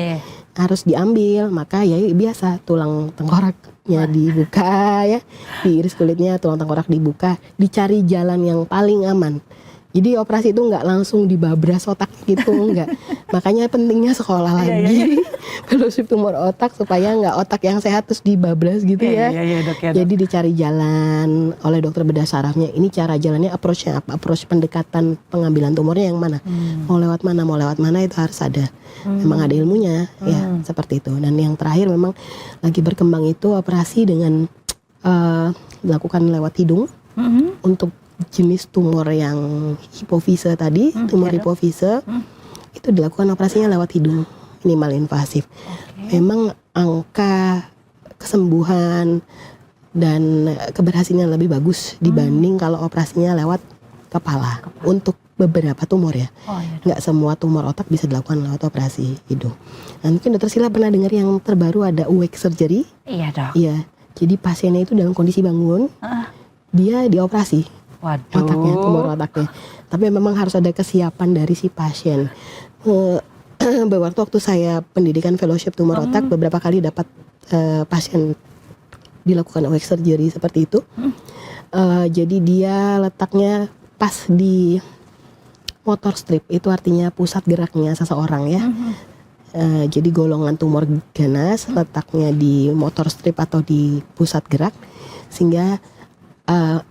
harus diambil, maka ya biasa tulang tengkoraknya dibuka ya, diiris kulitnya, tulang tengkorak dibuka, dicari jalan yang paling aman. Jadi operasi itu nggak langsung dibabras otak gitu, enggak. Makanya pentingnya sekolah lagi fellowship tumor otak supaya nggak otak yang sehat terus dibabras gitu ya. Dok, ya, dok. Jadi dicari jalan oleh dokter bedah sarafnya. Ini cara jalannya, approach-nya apa? Approach pendekatan pengambilan tumornya yang mana? Mau lewat mana itu harus ada. Memang ada ilmunya ya seperti itu. Dan yang terakhir memang lagi berkembang itu operasi dengan dilakukan lewat hidung untuk jenis tumor yang hipofise tadi, tumor hipofise itu dilakukan operasinya lewat hidung minimal invasif. Memang angka kesembuhan dan keberhasilan lebih bagus dibanding kalau operasinya lewat kepala. Untuk beberapa tumor ya, nggak semua tumor otak bisa dilakukan lewat operasi hidung. Nah, mungkin dokter Sila pernah dengar yang terbaru ada awake surgery? Iya dok. Iya, jadi pasiennya itu dalam kondisi bangun, dia dioperasi. Waduh. Otaknya, tumor otaknya. Tapi memang harus ada kesiapan dari si pasien. Waktu saya pendidikan fellowship tumor otak, beberapa kali dapat pasien dilakukan awake surgery seperti itu. Jadi dia letaknya pas di motor strip, itu artinya pusat geraknya seseorang ya. Jadi golongan tumor ganas letaknya di motor strip atau di pusat gerak, sehingga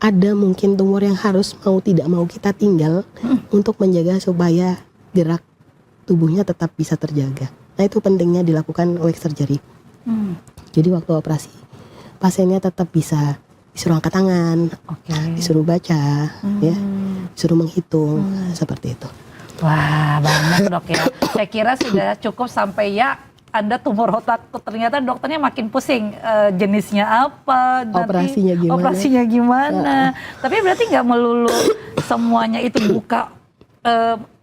ada mungkin tumor yang harus mau tidak mau kita tinggal untuk menjaga supaya gerak tubuhnya tetap bisa terjaga. Nah itu pentingnya dilakukan wax surgery. Jadi waktu operasi pasiennya tetap bisa disuruh angkat tangan, disuruh baca, ya, disuruh menghitung, seperti itu. Wah, banyak dok ya. Saya kira sudah cukup sampai ya Anda tumor otak, ternyata dokternya makin pusing. Jenisnya apa, nanti operasinya gimana. Tapi berarti nggak melulu semuanya itu buka.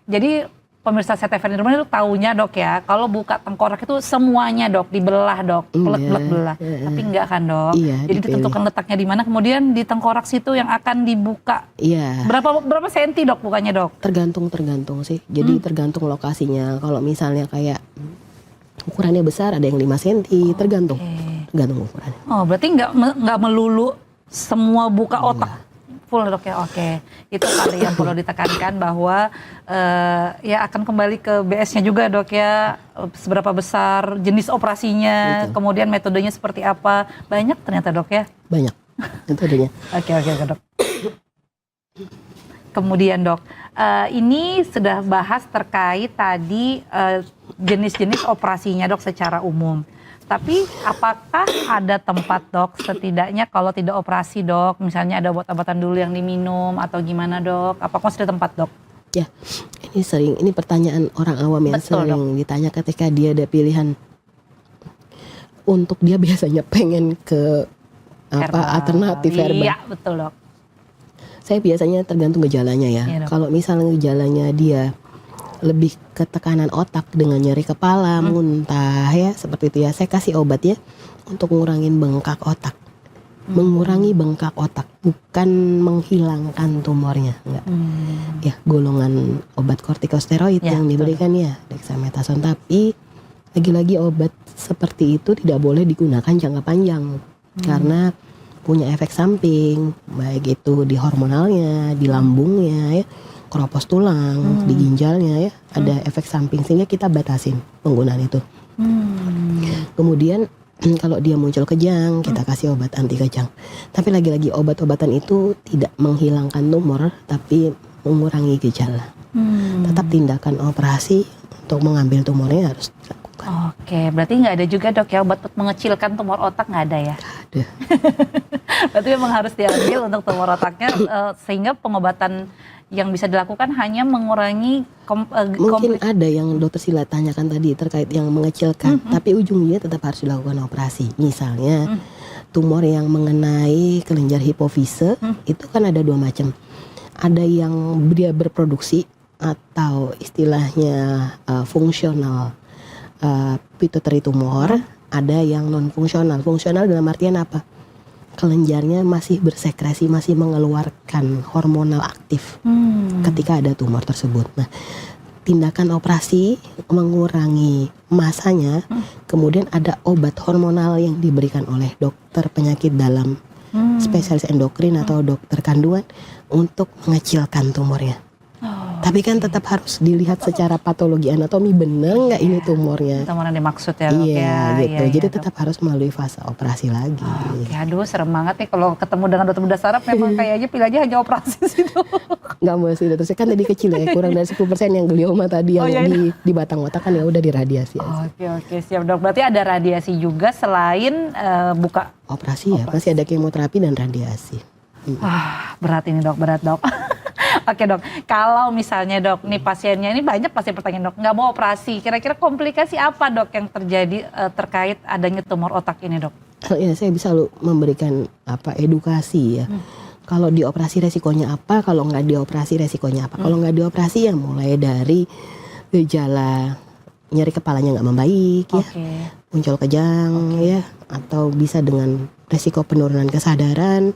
Jadi pemirsa CTV di rumah itu taunya dok ya, kalau buka tengkorak itu semuanya dok, dibelah dok, pelek-pelek belah. Tapi enggak kan dok, jadi ditentukan letaknya di mana, kemudian di tengkorak situ yang akan dibuka. Berapa senti dok bukanya dok? Tergantung sih, jadi tergantung lokasinya. Kalau misalnya kayak ukurannya besar, ada yang 5 senti, tergantung ukurannya. Oh berarti nggak melulu semua buka otak. Full dok ya, oke. Itu kali yang perlu ditekankan bahwa ya akan kembali ke BS-nya juga dok ya, seberapa besar, jenis operasinya, kemudian metodenya seperti apa, banyak ternyata dok ya? Banyak metodenya. Oke dok. Kemudian dok, ini sudah bahas terkait tadi jenis-jenis operasinya dok secara umum. Tapi apakah ada tempat dok setidaknya kalau tidak operasi dok, misalnya ada obat-obatan dulu yang diminum atau gimana dok? Apakah sudah tempat dok? Ya, ini pertanyaan orang awam yang sering ditanya ketika dia ada pilihan. Untuk dia biasanya pengen ke alternatif herbal. Iya betul dok. Saya biasanya tergantung gejalanya ya. Kalau misalnya gejalanya dia lebih ke tekanan otak dengan nyeri kepala, muntah ya, seperti itu ya, saya kasih obat ya untuk ngurangin bengkak otak. Mengurangi bengkak otak, bukan menghilangkan tumornya, enggak. Ya, golongan obat kortikosteroid yang diberikan ya, dexamethasone, tapi lagi-lagi obat seperti itu tidak boleh digunakan jangka panjang karena punya efek samping, baik itu di hormonalnya, di lambungnya ya, keropos tulang, di ginjalnya ya, ada efek samping sehingga kita batasin penggunaan itu. Kemudian kalau dia muncul kejang, kita kasih obat anti kejang. Tapi lagi-lagi obat-obatan itu tidak menghilangkan tumor, tapi mengurangi gejala. Tetap tindakan operasi untuk mengambil tumornya harus dilakukan. Oke, berarti nggak ada juga dok ya obat mengecilkan tumor otak, nggak ada ya? Ada. Berarti memang harus diambil untuk tumor otaknya, sehingga pengobatan yang bisa dilakukan hanya mengurangi mungkin ada yang dokter Sila tanyakan tadi terkait yang mengecilkan, tapi ujungnya tetap harus dilakukan operasi. Misalnya tumor yang mengenai kelenjar hipofise itu kan ada 2 macam. Ada yang dia berproduksi atau istilahnya fungsional pituitary tumor, ada yang non fungsional. Fungsional dalam artian apa? Kelenjarnya masih bersekresi, masih mengeluarkan hormonal aktif ketika ada tumor tersebut. Nah, tindakan operasi mengurangi masanya, kemudian ada obat hormonal yang diberikan oleh dokter penyakit dalam, spesialis endokrin atau dokter kandungan untuk mengecilkan tumornya. Tapi kan tetap harus dilihat secara patologi anatomi, bener nggak ini tumornya? Tumor yang dimaksud ya? Iya, gitu. Jadi tetap harus melalui fase operasi lagi. Aduh, serem banget nih kalau ketemu dengan dokter bedah saraf, memang kayaknya pilihannya hanya operasi sih dok. Nggak mesti, terus kan tadi kecil ya, kurang dari 10% yang glioma tadi yang di batang otak kan ya udah diradiasi. Oke, siap dok. Berarti ada radiasi juga selain buka operasi ya, masih ada kemoterapi dan radiasi. Berat ini dok, berat dok. Oke dok, kalau misalnya dok, nih pasiennya ini banyak pasti pertanyaan dok, nggak mau operasi, kira-kira komplikasi apa dok yang terjadi terkait adanya tumor otak ini dok? Ya, saya bisa memberikan edukasi ya. Kalau dioperasi resikonya apa, kalau nggak dioperasi resikonya apa. Kalau nggak dioperasi ya mulai dari gejala nyeri kepalanya nggak membaik ya, muncul kejang ya, atau bisa dengan resiko penurunan kesadaran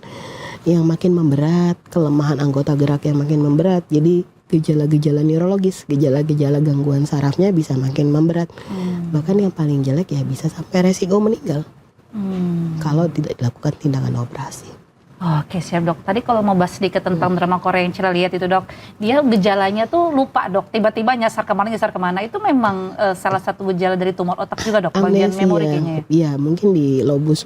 yang makin memberat, kelemahan anggota gerak yang makin memberat. Jadi gejala-gejala neurologis, gejala-gejala gangguan sarafnya bisa makin memberat. Bahkan yang paling jelek ya bisa sampai resiko meninggal kalau tidak dilakukan tindakan operasi. Oke siap dok. Tadi kalau mau bahas sedikit tentang drama Korea yang Cila lihat itu dok, dia gejalanya tuh lupa dok, tiba-tiba nyasar kemana, itu memang salah satu gejala dari tumor otak juga dok, bagian memori kayaknya ya? Iya, mungkin di lobus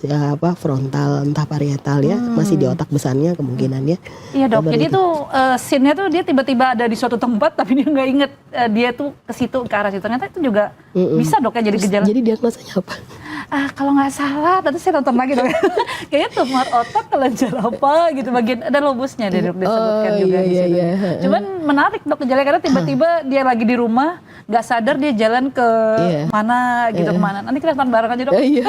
ya frontal entah parietal ya, masih di otak besarnya kemungkinannya. Iya dok, jadi tuh scene-nya tuh dia tiba-tiba ada di suatu tempat tapi dia nggak inget dia tuh ke situ, ke arah situ. Ternyata itu juga bisa dok ya jadi gejala. Jadi diagnosanya apa? Kalau nggak salah, tadi saya nonton lagi dok. Kayaknya tumor otak kelenjar apa gitu, bagian ada lobusnya dok disebutkan juga di situ. Cuman menarik dok gejalanya karena tiba-tiba dia lagi di rumah, nggak sadar dia jalan ke mana gitu kemana. Nanti kita nonton bareng aja dok. Iya,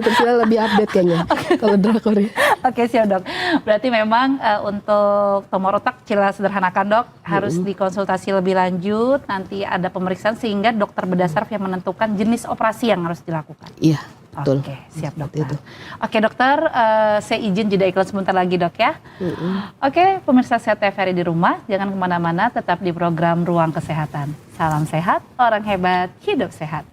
terus lebih update kayaknya kalau drakor ya. Oke siap dok. Berarti memang untuk tumor otak Cila sederhanakan dok, harus dikonsultasi lebih lanjut. Nanti ada pemeriksaan sehingga dokter bedah saraf yang menentukan jenis operasi yang harus dilakukan. Iya, betul. Oke, siap Seperti dokter. itu. Oke dokter, saya izin jeda iklan sebentar lagi dok ya. Oke, pemirsa Sehat TVRI di rumah, jangan kemana-mana, tetap di program Ruang Kesehatan. Salam sehat, orang hebat, hidup sehat.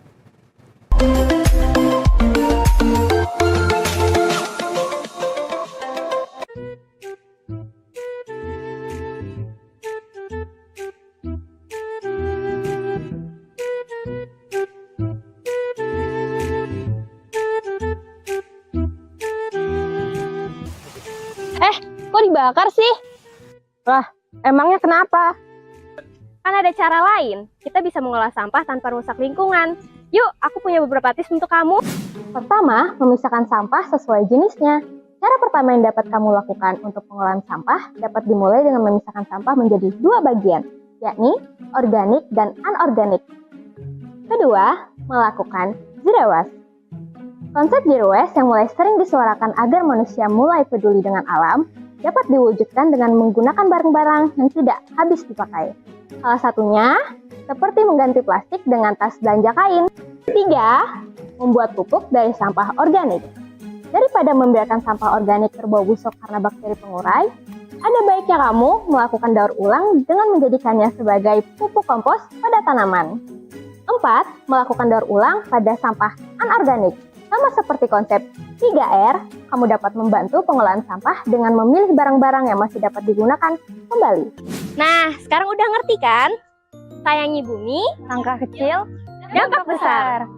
Kok dibakar sih? Wah, emangnya kenapa? Kan ada cara lain. Kita bisa mengolah sampah tanpa merusak lingkungan. Yuk, aku punya beberapa tips untuk kamu. Pertama, memisahkan sampah sesuai jenisnya. Cara pertama yang dapat kamu lakukan untuk pengolahan sampah dapat dimulai dengan memisahkan sampah menjadi 2 bagian, yakni organik dan anorganik. Kedua, melakukan zero waste. Konsep zero waste yang mulai sering disuarakan agar manusia mulai peduli dengan alam dapat diwujudkan dengan menggunakan barang-barang yang tidak habis dipakai. Salah satunya, seperti mengganti plastik dengan tas belanja kain. 3. Membuat pupuk dari sampah organik. Daripada membiarkan sampah organik berbau busuk karena bakteri pengurai, ada baiknya kamu melakukan daur ulang dengan menjadikannya sebagai pupuk kompos pada tanaman. 4. Melakukan daur ulang pada sampah anorganik. Sama seperti konsep 3R, kamu dapat membantu pengolahan sampah dengan memilih barang-barang yang masih dapat digunakan kembali. Nah, sekarang udah ngerti kan? Sayangi bumi, langkah kecil, dampak besar.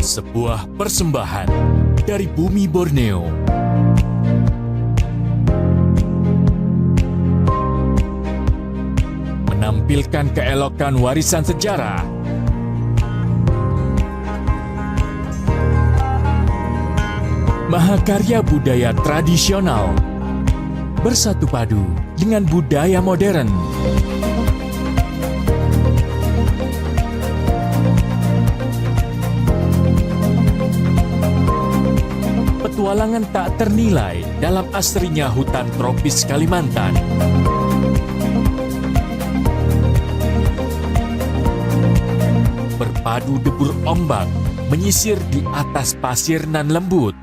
Sebuah persembahan dari bumi Borneo. Menampilkan keelokan warisan sejarah. Mahakarya budaya tradisional bersatu padu dengan budaya modern. Petualangan tak ternilai dalam asrinya hutan tropis Kalimantan. Berpadu debur ombak menyisir di atas pasir nan lembut.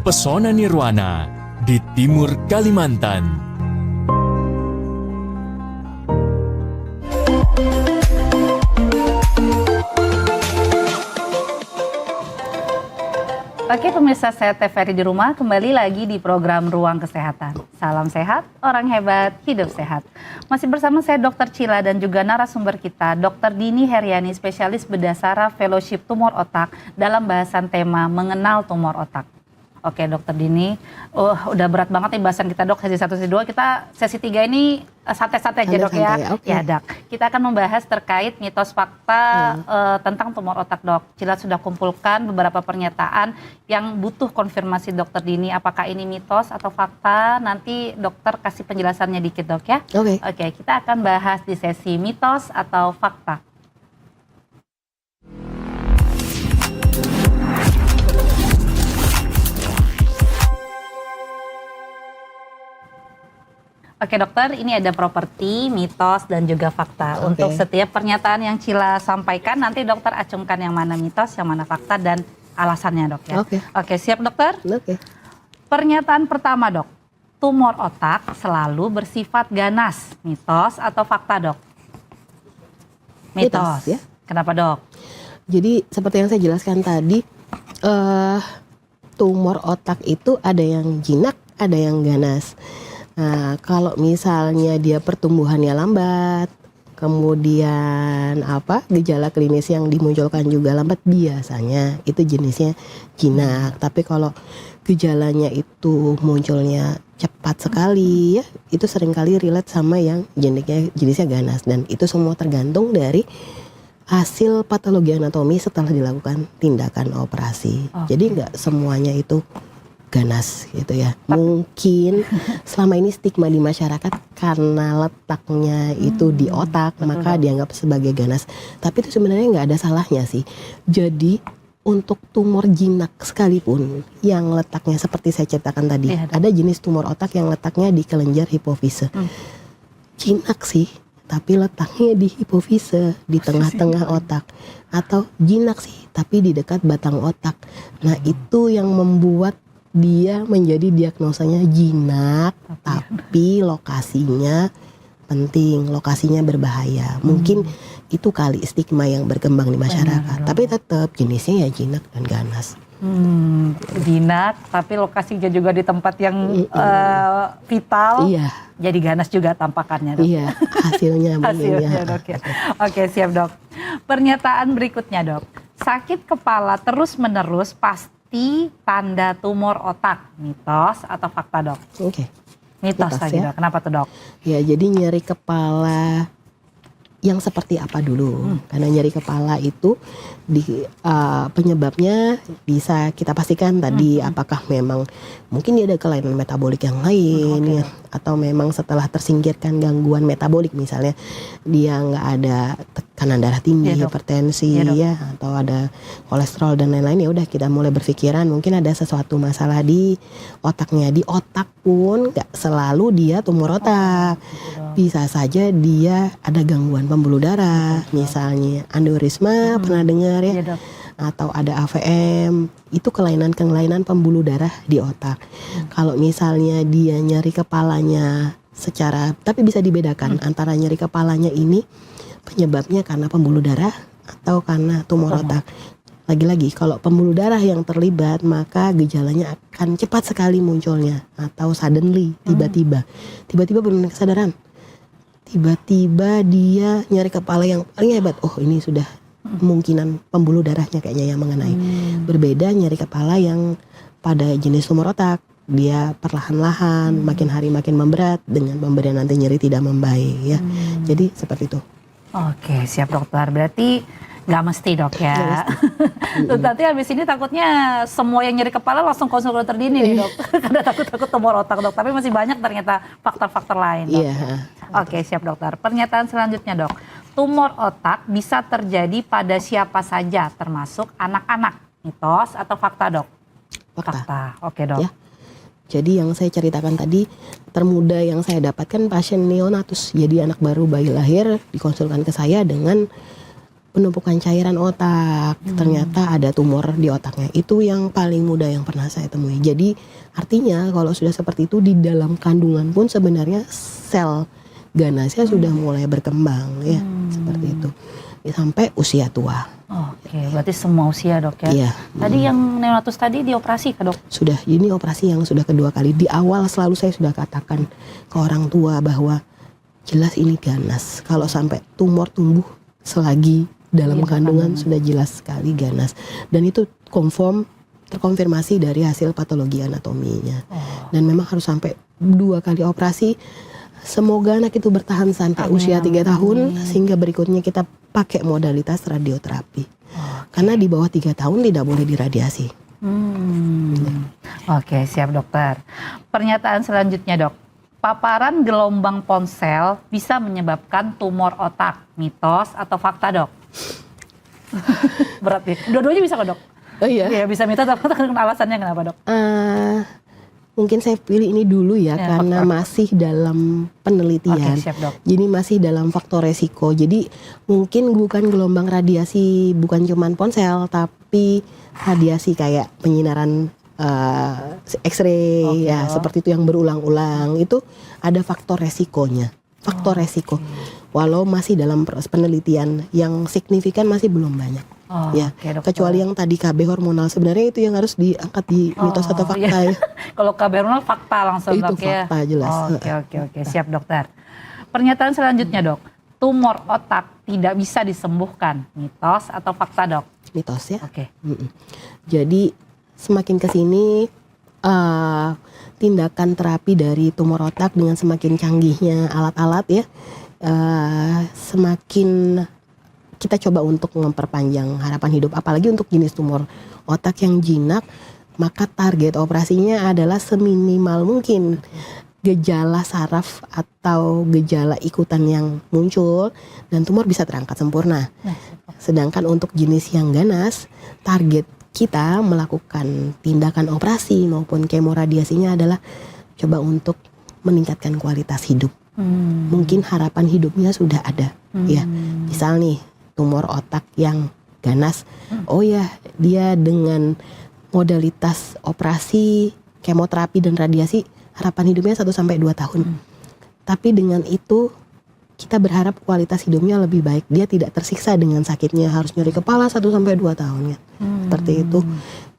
Pesona Nirwana di timur Kalimantan. Oke pemirsa Sehat TVRI di rumah, kembali lagi di program Ruang Kesehatan. Salam sehat, orang hebat, hidup sehat. Masih bersama saya Dr. Cila dan juga narasumber kita Dr. Dini Heriani, spesialis bedah saraf Fellowship Tumor Otak dalam bahasan tema mengenal tumor otak. Oke Dokter Dini, udah berat banget nih bahasan kita dok, sesi 1, sesi 2, kita sesi 3 ini santai-santai aja dok ya. Okay. Ya dok, kita akan membahas terkait mitos fakta tentang tumor otak dok. Cila sudah kumpulkan beberapa pernyataan yang butuh konfirmasi Dokter Dini, apakah ini mitos atau fakta, nanti dokter kasih penjelasannya dikit dok ya. Oke, kita akan bahas di sesi mitos atau fakta. Oke dokter, ini ada properti, mitos, dan juga fakta. Untuk setiap pernyataan yang Cila sampaikan, nanti dokter acungkan yang mana mitos, yang mana fakta, dan alasannya dok ya. Oke, siap dokter? Pernyataan pertama dok, tumor otak selalu bersifat ganas, mitos atau fakta dok? Mitos. Ya? Kenapa dok? Jadi seperti yang saya jelaskan tadi, tumor otak itu ada yang jinak, ada yang ganas. Nah, kalau misalnya dia pertumbuhannya lambat, kemudian gejala klinis yang dimunculkan juga lambat, biasanya itu jenisnya jinak. Tapi kalau gejalanya itu munculnya cepat sekali ya, itu seringkali relate sama yang jenisnya ganas, dan itu semua tergantung dari hasil patologi anatomi setelah dilakukan tindakan operasi. Jadi nggak semuanya itu ganas gitu ya. Mungkin selama ini stigma di masyarakat karena letaknya itu di otak, maka dianggap sebagai ganas. Tapi itu sebenarnya nggak ada salahnya sih. Jadi untuk tumor jinak sekalipun yang letaknya seperti saya ceritakan tadi, ada jenis tumor otak yang letaknya di kelenjar hipofise. Jinak sih, tapi letaknya di hipofise, di tengah-tengah otak. Atau jinak sih, tapi di dekat batang otak. Nah, itu yang membuat dia menjadi diagnosanya jinak, tapi lokasinya penting, lokasinya berbahaya. Mungkin itu kali stigma yang berkembang di masyarakat. Tapi tetap jenisnya ya jinak dan ganas. Jinak, tapi lokasinya juga di tempat yang vital. Iya. Jadi ganas juga tampakannya, Dok. Iya, hasilnya. Hasilnya, Dok ya. Oke, siap, Dok. Pernyataan berikutnya, Dok. Sakit kepala terus-menerus pasti tanda tumor otak. Mitos atau fakta, Dok? Oke. Mitos lagi, ya. Dok. Kenapa tuh, Dok? Ya, jadi nyeri kepala yang seperti apa dulu? Karena nyeri kepala itu penyebabnya bisa kita pastikan tadi, apakah memang mungkin dia ada kelainan metabolik yang lain, ya, atau memang setelah tersingkirkan gangguan metabolik, misalnya dia nggak ada tekanan darah tinggi, hipertensi, ya, atau ada kolesterol dan lain-lain, ya udah kita mulai berpikiran mungkin ada sesuatu masalah di otaknya. Di otak pun nggak selalu dia tumor otak, bisa saja dia ada gangguan pembuluh darah, misalnya aneurisma, pernah dengar ya, atau ada AVM, itu kelainan-kelainan pembuluh darah di otak. Kalau misalnya dia nyeri kepalanya tapi bisa dibedakan antara nyeri kepalanya ini penyebabnya karena pembuluh darah atau karena tumor otak. Lagi-lagi kalau pembuluh darah yang terlibat, maka gejalanya akan cepat sekali munculnya, atau suddenly, tiba-tiba benar-benar kesadaran. Tiba-tiba dia nyari kepala yang paling hebat. Oh, ini sudah kemungkinan pembuluh darahnya kayaknya yang mengenai. Berbeda nyari kepala yang pada jenis tumor otak, dia perlahan-lahan, makin hari makin memberat, dengan pemberian anti nyeri tidak membaik ya. Jadi seperti itu. Oke, siap, Dokter. Berarti nggak mesti, Dok ya. Nanti habis ini takutnya semua yang nyeri kepala langsung konsul dokter dini nih, Dok. Karena takut tumor otak, Dok. Tapi masih banyak ternyata faktor-faktor lain, Dok. Oke, siap, Dokter. Pernyataan selanjutnya, Dok. Tumor otak bisa terjadi pada siapa saja, termasuk anak-anak. Mitos atau fakta, Dok? Fakta. Oke, Dok. Ya. Jadi yang saya ceritakan tadi, termuda yang saya dapatkan pasien neonatus. Jadi anak baru, bayi lahir, dikonsulkan ke saya dengan penumpukan cairan otak. Ternyata ada tumor di otaknya. Itu yang paling mudah yang pernah saya temui. Jadi artinya kalau sudah seperti itu, di dalam kandungan pun sebenarnya sel ganasnya sudah mulai berkembang ya, seperti itu. Sampai usia tua. Oke, berarti semua usia, Dok ya. Iya. Tadi yang neonatus tadi dioperasi ke, Dok? Sudah, ini operasi yang sudah kedua kali. Di awal selalu saya sudah katakan ke orang tua bahwa jelas ini ganas. Kalau sampai tumor tumbuh selagi dalam kandungan sudah jelas sekali ganas. Dan itu terkonfirmasi dari hasil patologi anatominya. Dan memang harus sampai 2 kali operasi. Semoga anak itu bertahan sampai usia 3 tahun, sehingga berikutnya kita pakai modalitas radioterapi. Karena di bawah 3 tahun tidak boleh diradiasi. Oke, siap, Dokter. Pernyataan selanjutnya, Dok. Paparan gelombang ponsel bisa menyebabkan tumor otak. Mitos atau fakta, Dok? Berat nih. Dua-duanya bisa kok, Dok? Oh iya? Iya, bisa minta, tapi alasannya kenapa, Dok? Mungkin saya pilih ini dulu ya, karena masih dalam penelitian. Oke, siap, Dok. Jadi masih dalam faktor resiko. Jadi mungkin bukan gelombang radiasi, bukan cuman ponsel, tapi radiasi kayak penyinaran X-ray ya, seperti itu yang berulang-ulang. Itu ada faktor resikonya. Faktor resiko. Walau masih dalam proses penelitian yang signifikan masih belum banyak. Ya, oke, dokter. kecuali yang tadi KB hormonal, sebenarnya itu yang harus diangkat di mitos atau fakta iya. ya. Kalau KB hormonal fakta langsung Itu dok ya. fakta jelas. Oke, siap dokter. Pernyataan selanjutnya dok, tumor otak tidak bisa disembuhkan, mitos atau fakta dok? Mitos ya. Oke. Jadi semakin ke sini tindakan terapi dari tumor otak dengan semakin canggihnya alat-alat ya, semakin kita coba untuk memperpanjang harapan hidup, apalagi untuk jenis tumor otak yang jinak, maka target operasinya adalah seminimal mungkin gejala saraf atau gejala ikutan yang muncul dan tumor bisa terangkat sempurna. Sedangkan untuk jenis yang ganas, target kita melakukan tindakan operasi maupun kemoradiasinya adalah coba untuk meningkatkan kualitas hidup. Mungkin harapan hidupnya sudah ada ya. Misal nih tumor otak yang ganas, oh ya dia dengan modalitas operasi, kemoterapi dan radiasi harapan hidupnya 1-2 tahun. Tapi dengan itu kita berharap kualitas hidupnya lebih baik. Dia tidak tersiksa dengan sakitnya harus nyeri kepala 1-2 tahun ya. Seperti itu.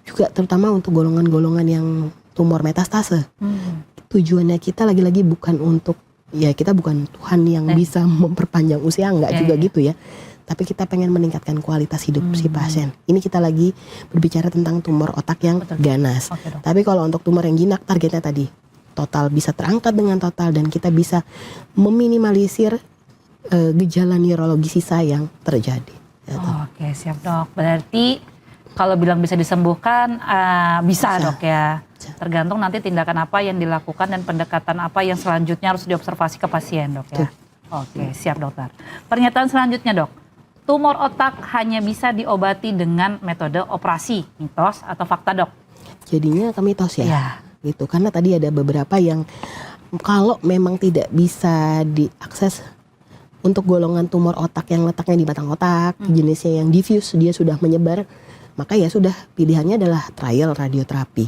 Juga terutama untuk golongan-golongan yang tumor metastase. Tujuannya kita lagi-lagi bukan untuk, ya kita bukan Tuhan yang bisa memperpanjang usia, enggak juga gitu ya. Tapi kita pengen meningkatkan kualitas hidup si pasien. Ini kita lagi berbicara tentang tumor otak yang ganas. Tapi kalau untuk tumor yang jinak, targetnya tadi total bisa terangkat dengan total dan kita bisa meminimalisir gejala neurologi sisa yang terjadi. Oke, siap dok. Berarti kalau bilang bisa disembuhkan, bisa dok ya. Tergantung nanti tindakan apa yang dilakukan dan pendekatan apa yang selanjutnya harus diobservasi ke pasien dok ya. Oke, siap dokter. Pernyataan selanjutnya dok. Tumor otak hanya bisa diobati dengan metode operasi, mitos atau fakta dok? Jadinya ke mitos ya. Gitu. Karena tadi ada beberapa yang kalau memang tidak bisa diakses untuk golongan tumor otak yang letaknya di batang otak, jenisnya yang diffuse, dia sudah menyebar, maka ya sudah pilihannya adalah trial radioterapi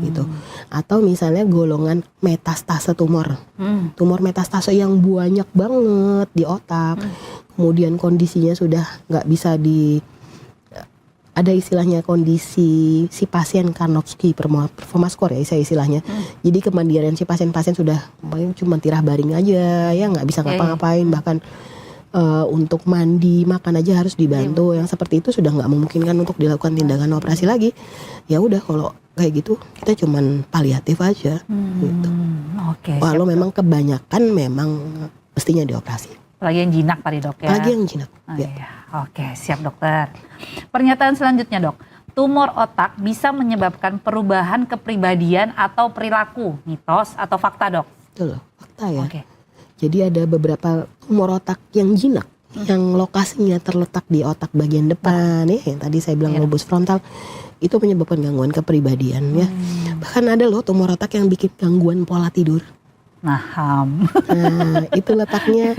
gitu. Atau misalnya golongan metastase tumor. Tumor metastase yang banyak banget di otak. Kemudian kondisinya sudah nggak bisa ada istilahnya kondisi si pasien Karnofsky performa score ya istilahnya. Jadi kemandirian si pasien sudah cuma tirah baring aja ya, nggak bisa ngapa-ngapain, bahkan untuk mandi makan aja harus dibantu. Yang seperti itu sudah nggak memungkinkan untuk dilakukan tindakan operasi lagi. Ya udah kalau kayak gitu kita cuman paliatif aja gitu. Walau memang kebanyakan memang mestinya dioperasi. Apalagi yang jinak tadi dok ya. Apalagi yang jinak. Iya. Oke, siap dokter. Pernyataan selanjutnya dok. Tumor otak bisa menyebabkan perubahan kepribadian atau perilaku, mitos atau fakta dok? Betul, fakta ya. Jadi ada beberapa tumor otak yang jinak, yang lokasinya terletak di otak bagian depan ya, yang tadi saya bilang lobus frontal, itu menyebabkan gangguan kepribadian ya. Bahkan ada loh tumor otak yang bikin gangguan pola tidur. Nah, itu letaknya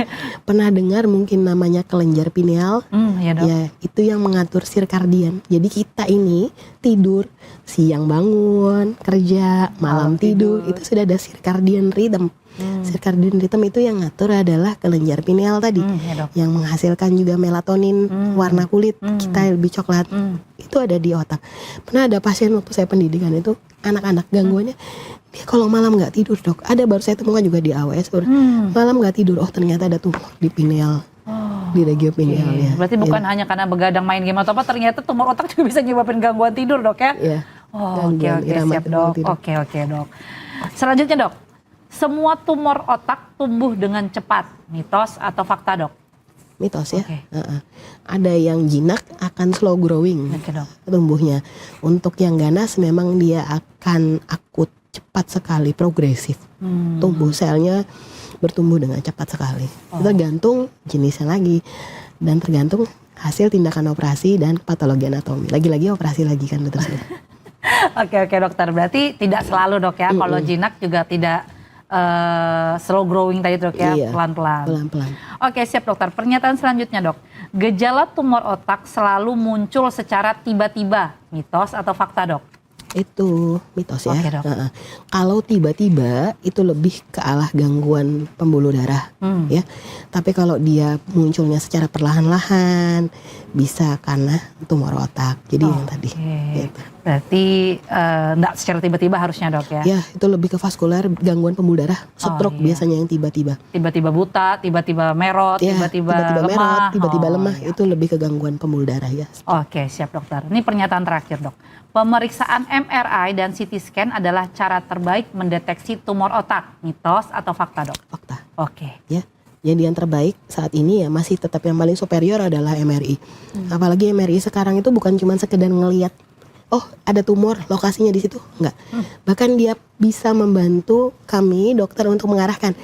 pernah dengar mungkin namanya kelenjar pineal. Ya, itu yang mengatur sirkadian. Jadi kita ini tidur, siang bangun, kerja, malam tidur, itu sudah ada sirkadian rhythm. Sirkadian rhythm itu yang ngatur adalah kelenjar pineal tadi, yang menghasilkan juga melatonin, warna kulit kita lebih coklat. Itu ada di otak. Pernah ada pasien waktu saya pendidikan itu, anak-anak gangguannya, dia kalau malam nggak tidur dok, ada baru saya temukan juga di AWS, malam nggak tidur, oh ternyata ada tumor di pineal, di regio pinealnya. Berarti bukan hanya karena begadang main game atau apa, ternyata tumor otak juga bisa nyebabin gangguan tidur dok ya? Iya. Oke, siap dok. Oke dok. Selanjutnya dok, semua tumor otak tumbuh dengan cepat, mitos atau fakta dok? Mitos ya. Ada yang jinak akan slow growing tumbuhnya. Untuk yang ganas memang dia akan akut, cepat sekali, progresif. Tumbuh selnya bertumbuh dengan cepat sekali. Tergantung jenisnya lagi dan tergantung hasil tindakan operasi dan patologi anatomi. Lagi-lagi operasi lagi kan betul. Oke dokter, berarti tidak selalu dok ya. Kalau jinak juga tidak slow growing tadi dok ya, pelan-pelan. Oke, siap dokter. Pernyataan selanjutnya dok, gejala tumor otak selalu muncul secara tiba-tiba, mitos atau fakta dok? Itu mitos ya. Oke, Dok. Kalau tiba-tiba itu lebih ke arah gangguan pembuluh darah ya. Tapi kalau dia munculnya secara perlahan-lahan bisa karena tumor otak. Jadi yang tadi. Gitu. Berarti enggak secara tiba-tiba harusnya, Dok ya? Ya, itu lebih ke vaskular, gangguan pembuluh darah, stroke biasanya yang tiba-tiba. Tiba-tiba buta, tiba-tiba merot, Ya, tiba-tiba merot, lemah. tiba-tiba lemah, Iya. itu lebih ke gangguan pembuluh darah ya. Oke, siap dokter. Ini pernyataan terakhir, Dok. Pemeriksaan MRI dan CT scan adalah cara terbaik mendeteksi tumor otak. Mitos atau fakta, Dok? Fakta. Oke. Ya. Jadi yang terbaik saat ini ya masih tetap yang paling superior adalah MRI. Apalagi MRI sekarang itu bukan cuma sekedar ngelihat, oh ada tumor lokasinya di situ, enggak. Bahkan dia bisa membantu kami dokter untuk mengarahkan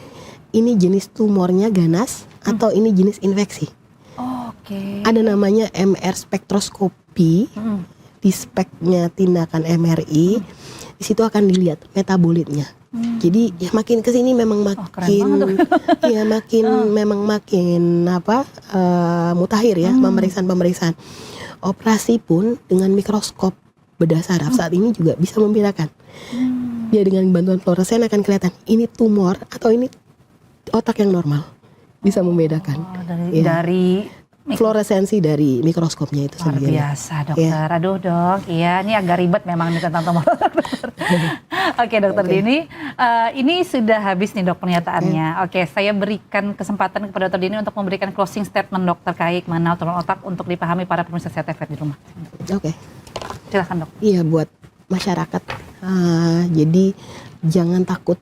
ini jenis tumornya ganas atau ini jenis infeksi. Oke. Ada namanya MR spektroskopi. Di speknya tindakan MRI, di situ akan dilihat metabolitnya. Jadi ya makin kesini memang makin, ya memang makin mutakhir ya pemeriksaan. Operasi pun dengan mikroskop bedah saraf saat ini juga bisa membedakan. Ya dengan bantuan fluoresen akan kelihatan ini tumor atau ini otak yang normal, bisa membedakan. Dari fluoresensi dari mikroskopnya itu luar sendiri. biasa, dokter. Aduh, Dok. Iya, ini agak ribet memang nih tentang tumor otak, dokter. Oke, dokter Dini. Ini sudah habis nih, Dok, pernyataannya. Oke, saya berikan kesempatan kepada dokter Dini untuk memberikan closing statement, Dok, terkait mengenai tumor otak untuk dipahami para pemirsa CTV di rumah. Oke. Silakan, Dok. Iya, buat masyarakat. Jadi jangan takut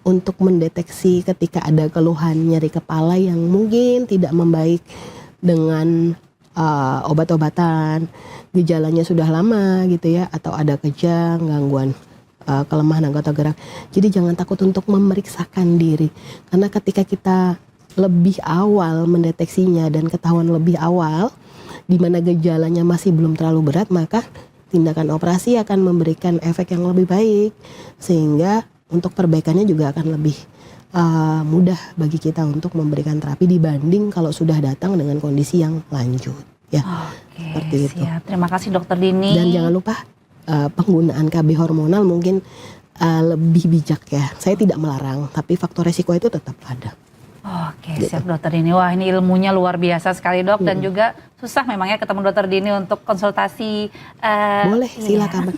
untuk mendeteksi ketika ada keluhan nyeri kepala yang mungkin tidak membaik dengan obat-obatan, gejalanya sudah lama gitu ya, atau ada kejang, gangguan kelemahan anggota gerak. Jadi jangan takut untuk memeriksakan diri, karena ketika kita lebih awal mendeteksinya dan ketahuan lebih awal, di mana gejalanya masih belum terlalu berat, maka tindakan operasi akan memberikan efek yang lebih baik, sehingga untuk perbaikannya juga akan lebih mudah bagi kita untuk memberikan terapi dibanding kalau sudah datang dengan kondisi yang lanjut ya. Oke, seperti itu. siap. Terima kasih, dokter Dini. Dan jangan lupa penggunaan KB hormonal mungkin lebih bijak ya. Saya tidak melarang, tapi faktor resiko itu tetap ada. Oke, siap dokter Dini. Wah, ini ilmunya luar biasa sekali, Dok, dan juga susah memangnya ketemu dokter Dini untuk konsultasi. Boleh, silakan.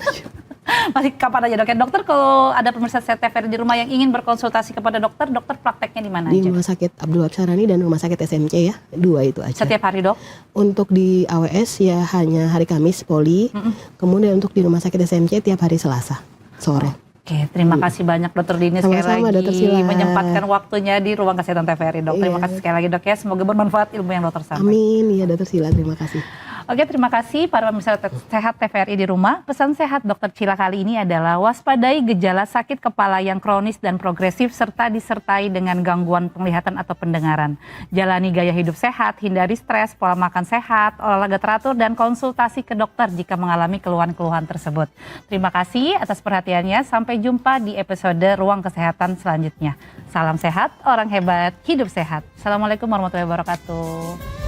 Masih kapan aja, Dok? Ya, dokter, kalau ada pemirsa CTV di rumah yang ingin berkonsultasi kepada dokter, dokter prakteknya di mana Di aja? Rumah Sakit Abdul Wahab Syarani dan Rumah Sakit SMC ya, 2 itu aja. Setiap hari, Dok? Untuk di AWS ya hanya hari Kamis poli, kemudian untuk di Rumah Sakit SMC tiap hari Selasa sore. Oke, terima kasih banyak dokter Dini sekali Sama-sama, lagi Dokter Sila. menyempatkan waktunya di Ruang Kesehatan TVRI, Dok. Terima Iya. kasih sekali lagi, Dok, ya. Semoga bermanfaat ilmu yang dokter sampaikan. Amin, ya Dokter Sila, terima kasih. Oke, terima kasih para pemirsa sehat TVRI di rumah. Pesan sehat Dokter Cila kali ini adalah waspadai gejala sakit kepala yang kronis dan progresif serta disertai dengan gangguan penglihatan atau pendengaran. Jalani gaya hidup sehat, hindari stres, pola makan sehat, olahraga teratur, dan konsultasi ke dokter jika mengalami keluhan-keluhan tersebut. Terima kasih atas perhatiannya. Sampai jumpa di episode Ruang Kesehatan selanjutnya. Salam sehat, orang hebat, hidup sehat. Assalamualaikum warahmatullahi wabarakatuh.